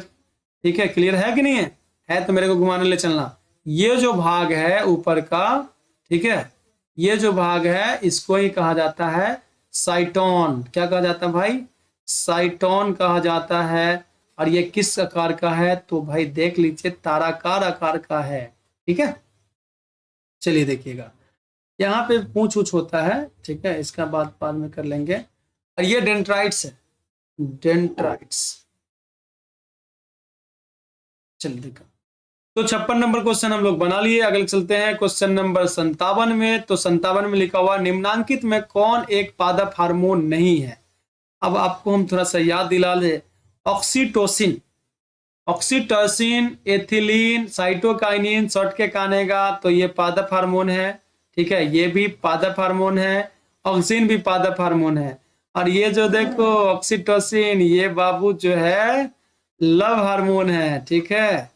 [SPEAKER 1] ठीक है, क्लियर है कि नहीं है तो मेरे को घुमाने ले चलना। ये जो भाग है ऊपर का, ठीक है, ये जो भाग है इसको ही कहा जाता है साइटोन। क्या कहा जाता है भाई, साइटोन कहा जाता है। और ये किस आकार का है तो भाई देख लीजिए, ताराकार आकार का है। ठीक है, चलिए देखिएगा, यहाँ पे पूंछ उछ होता है। ठीक है, इसका बाद में कर लेंगे। और ये डेंड्राइट्स है, डेंड्राइट्स। चलिए देखा, तो 56 नंबर क्वेश्चन हम लोग बना लिए। अगले चलते हैं क्वेश्चन नंबर 57 में। तो 57 में लिखा हुआ, निम्नांकित में कौन एक पादप हार्मोन नहीं है। अब आपको हम थोड़ा सा याद दिला ले, oxytocin, oxytocin, ethylene, cytokinin, short के कानेगा, तो ये पादप हार्मोन है। ठीक है, ये भी पादप हार्मोन है। ऑक्सीन भी पादप हार्मोन है। और ये जो देखो ऑक्सीटोसिन, ये बाबू जो है लव हार्मोन है। ठीक है,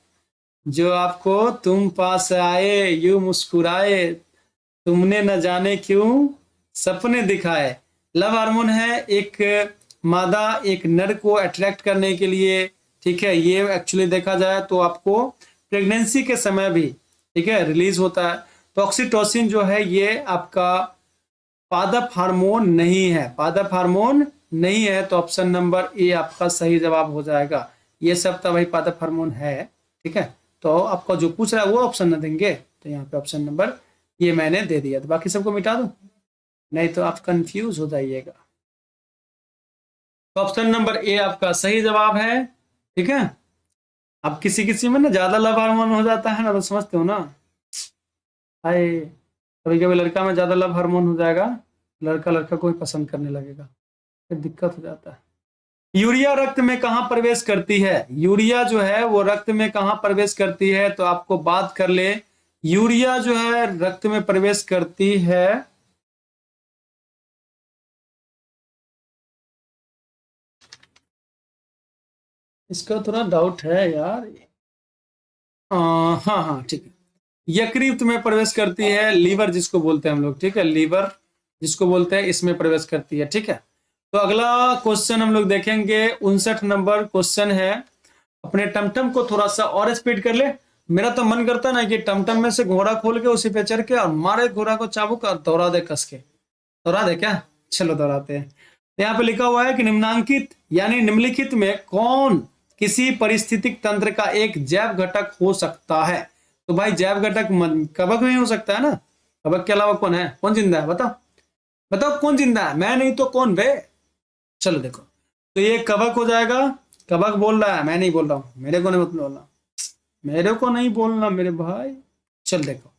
[SPEAKER 1] जो आपको तुम पास आए यूं मुस्कुराए, तुमने न जाने क्यों सपने दिखाए, लव हार्मोन है। एक मादा एक नर को अट्रैक्ट करने के लिए। ठीक है, ये एक्चुअली देखा जाए तो आपको प्रेगनेंसी के समय भी, ठीक है, रिलीज होता है। तो ऑक्सीटोसिन जो है ये आपका पादप हार्मोन नहीं है, पादप हार्मोन नहीं है। तो ऑप्शन नंबर ए आपका सही जवाब हो जाएगा। ये सब तो भाई पादप हार्मोन है। ठीक है, तो आपको जो पूछ रहा है वो ऑप्शन न देंगे, तो यहाँ पे ऑप्शन नंबर ये मैंने दे दिया। तो बाकी सबको मिटा दूं, नहीं तो आप कंफ्यूज हो जाइएगा। तो ऑप्शन नंबर ए आपका सही जवाब है। ठीक है, अब किसी किसी में ना ज्यादा लव हार्मोन हो जाता है ना, तो समझते हो ना, हाय कभी कभी लड़का में ज्यादा लव हार्मोन हो जाएगा, लड़का लड़का को ही पसंद करने लगेगा, फिर दिक्कत हो जाता है। यूरिया रक्त में कहां प्रवेश करती है, यूरिया जो है वो रक्त में कहां प्रवेश करती है, तो आपको बात कर ले, यूरिया जो है रक्त में प्रवेश करती है, इसका थोड़ा डाउट है यार। हाँ हाँ ठीक है, यकृत में प्रवेश करती है, लीवर जिसको बोलते हैं हम लोग। ठीक है, लीवर जिसको बोलते हैं इसमें प्रवेश करती है। ठीक है, तो अगला क्वेश्चन हम लोग देखेंगे 59 नंबर क्वेश्चन है। अपने टमटम को थोड़ा सा और स्पीड कर ले। मेरा तो मन करता है ना कि टमटम में से घोड़ा खोल के उसी पे चढ़ के और मारे घोड़ा को चाबुक और दौड़ा दे कस के। दौड़ा दे क्या, चलो दौड़ाते हैं। तो यहाँ पे लिखा हुआ है कि निम्नांकित यानी निम्नलिखित में कौन किसी परिस्थितिक तंत्र का एक जैव घटक हो सकता है। तो भाई जैव घटक कवक में हो सकता है ना, कवक के अलावा कौन है, कौन जिंदा है, बताओ बताओ कौन जिंदा है, मैं नहीं तो कौन बे। चलो देखो, तो ये कवक हो जाएगा, कवक बोल रहा है, मैं नहीं बोल रहा हूं, मेरे को नहीं मत बोलना। मेरे को नहीं बोलना मेरे भाई। चल देखो,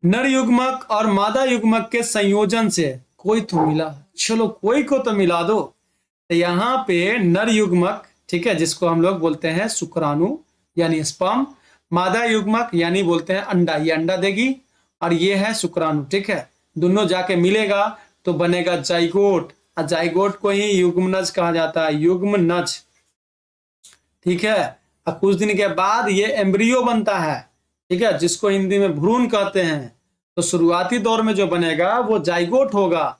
[SPEAKER 1] नर युग्मक और मादा युग्मक के संयोजन से कोई तो मिला, चलो कोई को तो मिला दो। तो यहाँ पे नर युग्मक, ठीक है, जिसको हम लोग बोलते हैं शुक्राणु यानी स्पर्म, मादा युग्मक यानी बोलते हैं अंडा, ये अंडा देगी, और ये है शुक्राणु, ठीक है। दोनों जाके मिलेगा तो बनेगा जाइगोट, और जाइगोट को ही युग्मनज कहा जाता है, युग्मनज, ठीक है। और कुछ दिन के बाद ये एम्ब्रियो बनता है, ठीक है, जिसको हिंदी में भ्रूण कहते हैं। तो शुरुआती दौर में जो बनेगा वो जाइगोट होगा।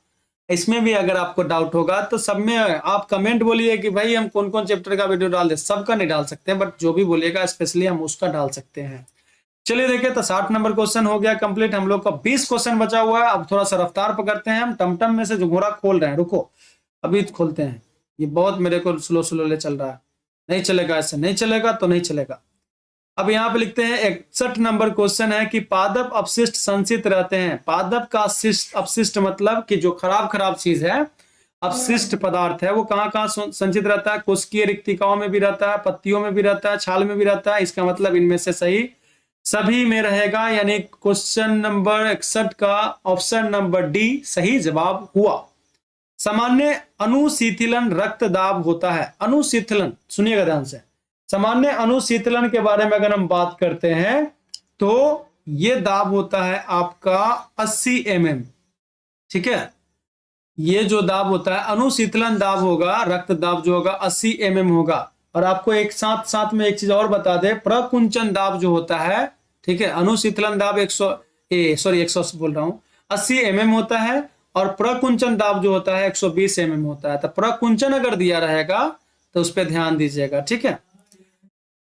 [SPEAKER 1] इसमें भी अगर आपको डाउट होगा तो सब में आप कमेंट बोलिए कि भाई हम कौन कौन चैप्टर का वीडियो डाल दे, सबका नहीं डाल सकते, बट जो भी बोलिएगा स्पेशली हम उसका डाल सकते हैं। चलिए देखिए, तो 60 नंबर क्वेश्चन हो गया कंप्लीट। हम लोग का 20 क्वेश्चन बचा हुआ है। अब थोड़ा सा रफ्तार पकड़ते हैं, हम टमटम में से जो घोड़ा खोल रहे हैं, रुको अभी खोलते हैं, ये बहुत मेरे को स्लो स्लो ले चल रहा है, नहीं चलेगा, ऐसे नहीं चलेगा तो नहीं चलेगा। अब यहाँ पे लिखते हैं 61 नंबर क्वेश्चन है कि पादप अपशिष्ट संचित रहते हैं। पादप का अपशिष्ट मतलब कि जो खराब खराब चीज है, अपशिष्ट पदार्थ है, वो कहाँ कहाँ संचित रहता है? कोशिकीय रिक्तिकाओं में भी रहता है, पत्तियों में भी रहता है, छाल में भी रहता है। इसका मतलब इनमें से सही सभी में रहेगा, यानी क्वेश्चन नंबर 61 का ऑप्शन नंबर डी सही जवाब हुआ। सामान्य अनुशीतलन रक्त दाब होता है। अनुशीतलन सुनिएगा ध्यान से, सामान्य अनुशीतलन के बारे में अगर हम बात करते हैं तो ये दाब होता है आपका 80 mm, ठीक है। ये जो दाब होता है अनुशीतलन दाब होगा, रक्त दाब जो होगा 80 mm होगा। और आपको एक साथ साथ में एक चीज और बता दे, प्रकुंचन दाब जो होता है, ठीक है, अनुशीतलन दाब 100 बोल रहा हूं 80 mm होता है, और प्रकुंचन दाब जो होता है 120 mm होता है। तो प्रकुंचन अगर दिया रहेगा तो उस पर ध्यान दीजिएगा, ठीक है।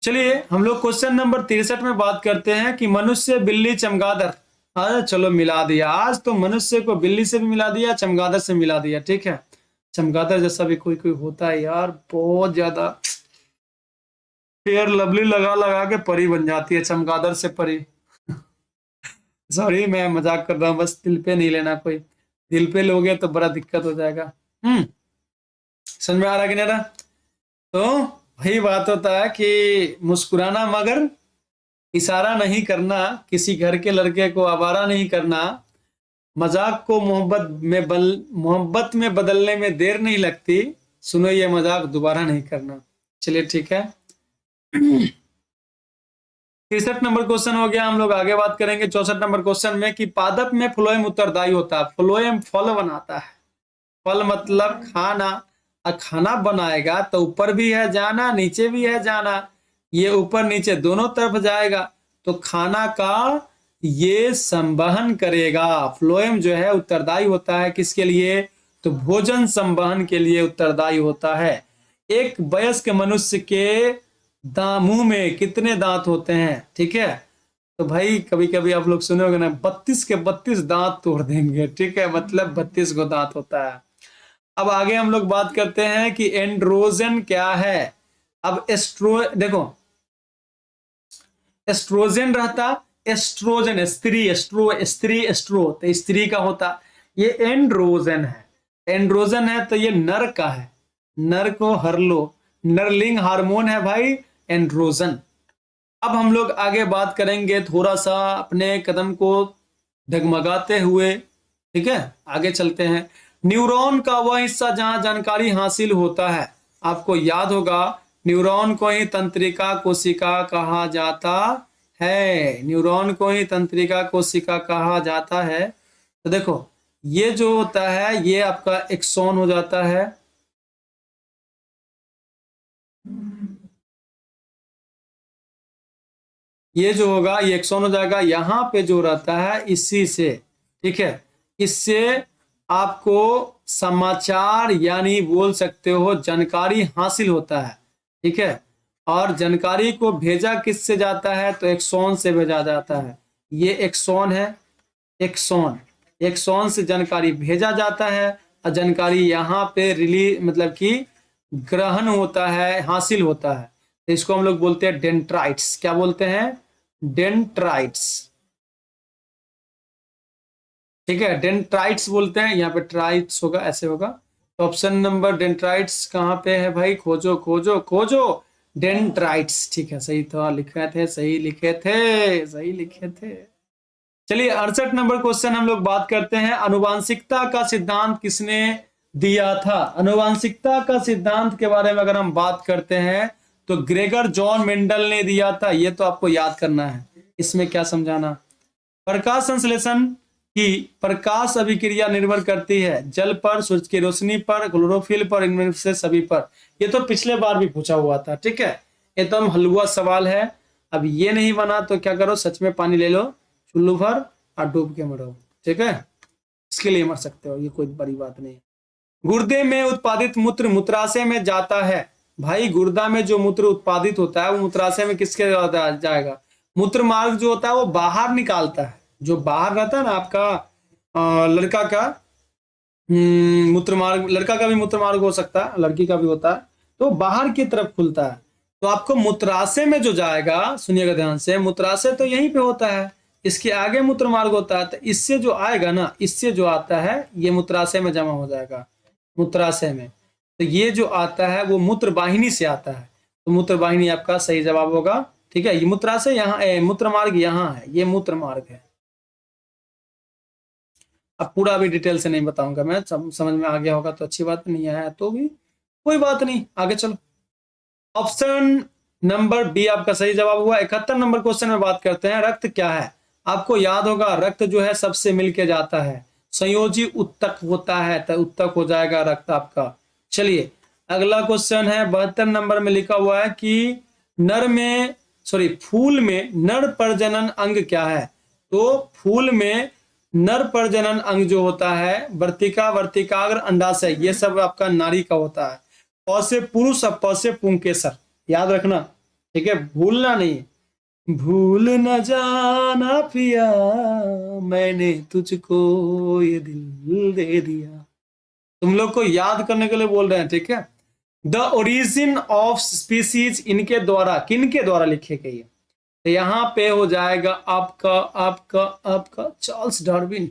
[SPEAKER 1] चलिए हम लोग क्वेश्चन नंबर 63 में बात करते हैं कि मनुष्य, बिल्ली, चमगादड़, अरे चलो मिला दिया, आज तो मनुष्य को बिल्ली से भी मिला दिया, चमगादड़ से मिला दिया, ठीक है। चमगादड़ जैसा भी कोई कोई होता है यार, बहुत ज्यादा फेयर लवली लगा लगा के परी बन जाती है, चमगादड़ से परी। सॉरी मैं मजाक कर रहा हूँ, बस दिल पे नहीं लेना, कोई दिल पे लोगे तो बड़ा दिक्कत हो जाएगा। समझ में आ रहा कि नहीं रहा? तो वही बात होता है कि मुस्कुराना मगर इशारा नहीं करना, किसी घर के लड़के को आवारा नहीं करना, मजाक को मोहब्बत में बदलने में देर नहीं लगती, सुनो ये मजाक दोबारा नहीं करना। चलिए ठीक है। 63 नंबर क्वेश्चन हो गया। हम लोग आगे बात करेंगे 64 नंबर क्वेश्चन में कि पादप में फ्लोएम उत्तरदायी होता है। फ्लोएम फल बनाता है, फल मतलब खाना, और खाना बनाएगा तो ऊपर भी है जाना, नीचे भी है जाना, ये ऊपर नीचे दोनों तरफ जाएगा, तो खाना का ये संवहन करेगा। फ्लोएम जो है उत्तरदायी होता है किसके लिए? तो भोजन संवहन के लिए उत्तरदायी होता है। एक वयस्क मनुष्य के मुंह में कितने दांत होते हैं? ठीक है, तो भाई कभी कभी आप लोग सुने होंगे ना, 32 के 32 दांत तोड़ देंगे, ठीक है, मतलब 32 को दांत होता है। अब आगे हम लोग बात करते हैं कि एंड्रोजन क्या है। अब देखो एस्ट्रोजन रहता, एस्ट्रोजन स्त्री, तो स्त्री का होता, ये एंड्रोजन है। एंड्रोजन है तो ये नर का है, नर को हर लो, नरलिंग हार्मोन है भाई एंड्रोजन। अब हम लोग आगे बात करेंगे थोड़ा सा अपने कदम को डगमगाते हुए, ठीक है, आगे चलते हैं। न्यूरॉन का वह हिस्सा जहां जानकारी हासिल होता है, आपको याद होगा न्यूरॉन को ही तंत्रिका कोशिका कहा जाता है, न्यूरॉन को ही तंत्रिका कोशिका कहा जाता है। तो देखो ये जो होता है ये आपका एक्सॉन हो जाता है, ये जो होगा ये एक्सॉन हो जाएगा। यहाँ पे जो रहता है इसी से, ठीक है, इससे आपको समाचार यानी बोल सकते हो जानकारी हासिल होता है, ठीक है। और जानकारी को भेजा किससे जाता है? तो एक्सॉन से भेजा जाता है। ये एक्सॉन है, एक्सॉन से जानकारी भेजा जाता है, और जानकारी यहाँ पे रिलीज मतलब कि ग्रहण होता है, हासिल होता है। तो इसको हम लोग बोलते हैं डेंड्राइट्स। क्या बोलते हैं? डेंड्राइट्स, ठीक है, डेंड्राइट्स बोलते हैं। यहाँ पे ट्राइट्स होगा, ऐसे होगा। तो ऑप्शन नंबर डेंड्राइट्स कहाँ पे है भाई? खोजो खोजो खोजो, डेंड्राइट्स, ठीक है, सही था, लिखे थे, सही लिखे थे, सही लिखे थे। चलिए 68 नंबर क्वेश्चन हम लोग बात करते हैं, अनुवांशिकता का सिद्धांत किसने दिया था? अनुवांशिकता का सिद्धांत के बारे में अगर हम बात करते हैं तो ग्रेगर जॉन मेंडल ने दिया था, ये तो आपको याद करना है। इसमें क्या समझाना? प्रकाश संश्लेषण की प्रकाश अभिक्रिया निर्भर करती है जल पर, सूरज की रोशनी पर, क्लोरोफिल पर, इनमें से सभी पर। ये तो पिछले बार भी पूछा हुआ था, ठीक है, एकदम हलवा सवाल है। अब ये नहीं बना तो क्या करो, सच में पानी ले लो, चुल्लू भर और डूब के मरो, ठीक है, इसके लिए मर सकते हो, ये कोई बड़ी बात नहीं है। गुर्दे में उत्पादित मूत्र मूत्राशय में जाता है। भाई गुर्दा में जो मूत्र उत्पादित होता है वो मूत्राशय में किसके जाएगा? मूत्र मार्ग जो होता है वो बाहर निकालता है, जो बाहर रहता है ना आपका लड़का का मूत्र मार्ग, लड़का का भी मूत्र मार्ग हो सकता है, लड़की का भी होता है, तो बाहर की तरफ खुलता है। तो आपको मूत्राशय में जो जाएगा, सुनिएगा ध्यान से, मूत्राशय तो यहीं पे होता है, इसके आगे मूत्र मार्ग होता है, तो इससे जो आएगा ना, इससे जो आता है ये मूत्राशय में जमा हो जाएगा, मूत्राशय में। तो ये जो आता है वो मूत्र वाहिनी से आता है, तो मूत्र वाहिनी आपका सही जवाब होगा, ठीक है। ये मूत्राशय यहाँ, मूत्र मार्ग यहाँ है, ये मूत्र मार्ग है। अब पूरा भी डिटेल से नहीं बताऊंगा मैं, समझ में आ गया होगा तो अच्छी बात, नहीं आया तो भी कोई बात नहीं, आगे चलो। ऑप्शन नंबर बी आपका सही जवाब हुआ। 71 नंबर क्वेश्चन में बात करते हैं, रक्त क्या है? आपको याद होगा रक्त जो है सबसे मिलके जाता है, संयोजी उत्तक होता है, तो उत्तक हो जाएगा रक्त आपका। चलिए अगला क्वेश्चन है 72 नंबर में लिखा हुआ है कि फूल में नर प्रजनन अंग क्या है? तो फूल में नर प्रजनन अंग जो होता है, वर्तिका, वर्तिकाग्र, अंडाशय, ये सब आपका नारी का होता है। प से पुरुष और प से पुंकेसर, याद रखना, ठीक है, भूलना नहीं। भूल न जाना पिया मैंने तुझको ये दिल दे दिया, तुम लोग को याद करने के लिए बोल रहे हैं, ठीक है। द ओरिजिन ऑफ स्पीसीज इनके द्वारा, किनके द्वारा लिखे गई है? तो यहाँ पे हो जाएगा आपका आपका आपका चार्ल्स डार्विन।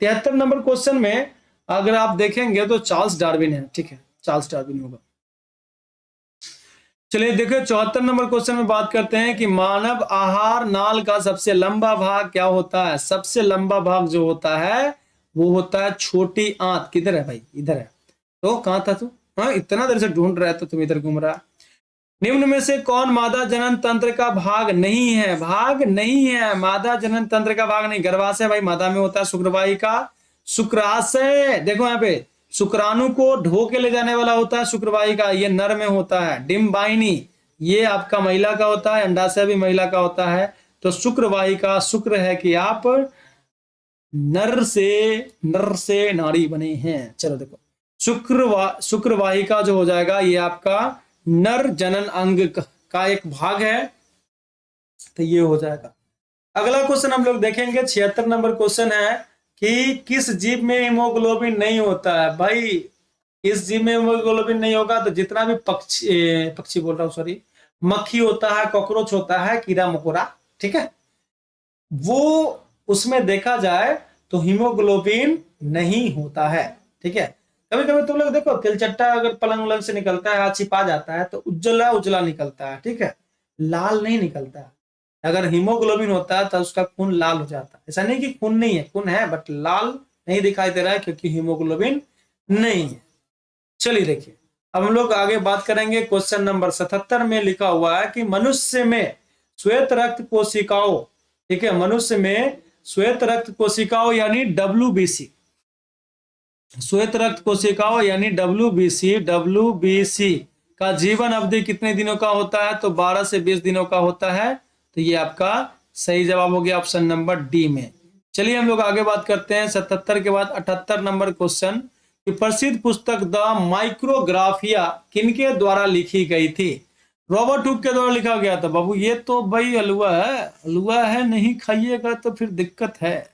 [SPEAKER 1] 73 नंबर क्वेश्चन में अगर आप देखेंगे तो चार्ल्स डार्विन है, ठीक है, चार्ल्स डार्विन होगा। चलिए देखिए 74 नंबर क्वेश्चन में बात करते हैं कि मानव आहार नाल का सबसे लंबा भाग क्या होता है? सबसे लंबा भाग जो होता है वो होता है छोटी आंत। किधर है भाई? इधर है। तो कहां था तू? हाँ, इतना देर से ढूंढ रहा है तो तुम इधर घूम रहा। निम्न में से कौन मादा जनन तंत्र का भाग नहीं है? भाग नहीं है, मादा जनन तंत्र का भाग नहीं। गर्भाशय भाई मादा में होता है, शुक्रवाहिका, शुक्राशय देखो यहाँ पे शुक्राणु को ढो के ले जाने वाला होता है शुक्रवाहिका, ये नर में होता है। डिम्बाइनी ये आपका महिला का होता है, अंडाशय भी महिला का होता है। तो शुक्रवाहिका, शुक्र है कि आप नर से नारी बने हैं। चलो देखो शुक्रवाहिका जो हो जाएगा ये आपका नर जनन अंग का एक भाग है, तो ये हो जाएगा। अगला क्वेश्चन हम लोग देखेंगे 76 नंबर क्वेश्चन है कि किस जीव में हीमोग्लोबिन नहीं होता है? भाई इस जीव में हीमोग्लोबिन नहीं होगा तो जितना भी पक्षी बोल रहा हूं, सॉरी, मक्खी होता है, कॉकरोच होता है, कीड़ा मकोड़ा, ठीक है, वो उसमें देखा जाए तो हीमोग्लोबिन नहीं होता है, ठीक है। कभी कभी तुम लोग देखो तिलचट्टा अगर पलंग उलंग से निकलता है, छिपा जाता है तो उज्जला उजला निकलता है, ठीक है, लाल नहीं निकलता है। अगर हीमोग्लोबिन होता है तो उसका खून लाल हो जाता है। ऐसा नहीं कि खून नहीं है, खून है बट लाल नहीं दिखाई दे रहा है क्योंकि हीमोग्लोबिन नहीं है। चलिए देखिए अब हम लोग आगे बात करेंगे। क्वेश्चन नंबर 77 में लिखा हुआ है कि मनुष्य में श्वेत रक्त कोशिकाओं, ठीक है, मनुष्य में श्वेत रक्त कोशिकाओं यानी WBC, श्वेत रक्त कोशिकाओं यानी WBC का जीवन अवधि कितने दिनों का होता है? तो 12 से 20 दिनों का होता है। तो ये आपका सही जवाब हो गया ऑप्शन नंबर डी में। चलिए हम लोग आगे बात करते हैं 77 के बाद 78 नंबर क्वेश्चन कि प्रसिद्ध पुस्तक द माइक्रोग्राफिया किनके द्वारा लिखी गई थी? रॉबर्ट हुक के द्वारा लिखा गया था। बाबू ये तो भाई हलवा है, हलवा है, नहीं खाइएगा तो फिर दिक्कत है।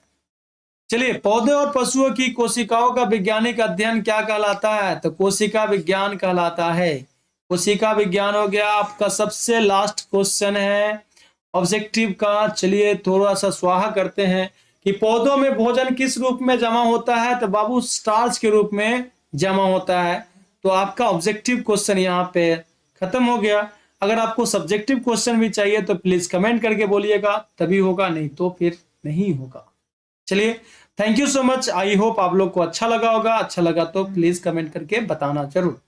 [SPEAKER 1] चलिए पौधे और पशुओं की कोशिकाओं का वैज्ञानिक अध्ययन क्या कहलाता है? तो कोशिका विज्ञान कहलाता है। कोशिका विज्ञान हो गया आपका सबसे लास्ट क्वेश्चन है ऑब्जेक्टिव का। चलिए थोड़ा सा स्वाहा करते हैं कि पौधों में भोजन किस रूप में जमा होता है? तो बाबू स्टार्च के रूप में जमा होता है। तो आपका ऑब्जेक्टिव क्वेश्चन यहाँ पे खत्म हो गया। अगर आपको सब्जेक्टिव क्वेश्चन भी चाहिए तो प्लीज कमेंट करके बोलिएगा, तभी होगा, नहीं तो फिर नहीं होगा। चलिए, thank you so much. I hope आप लोग को अच्छा लगा होगा। अच्छा लगा तो प्लीज कमेंट करके बताना जरूर।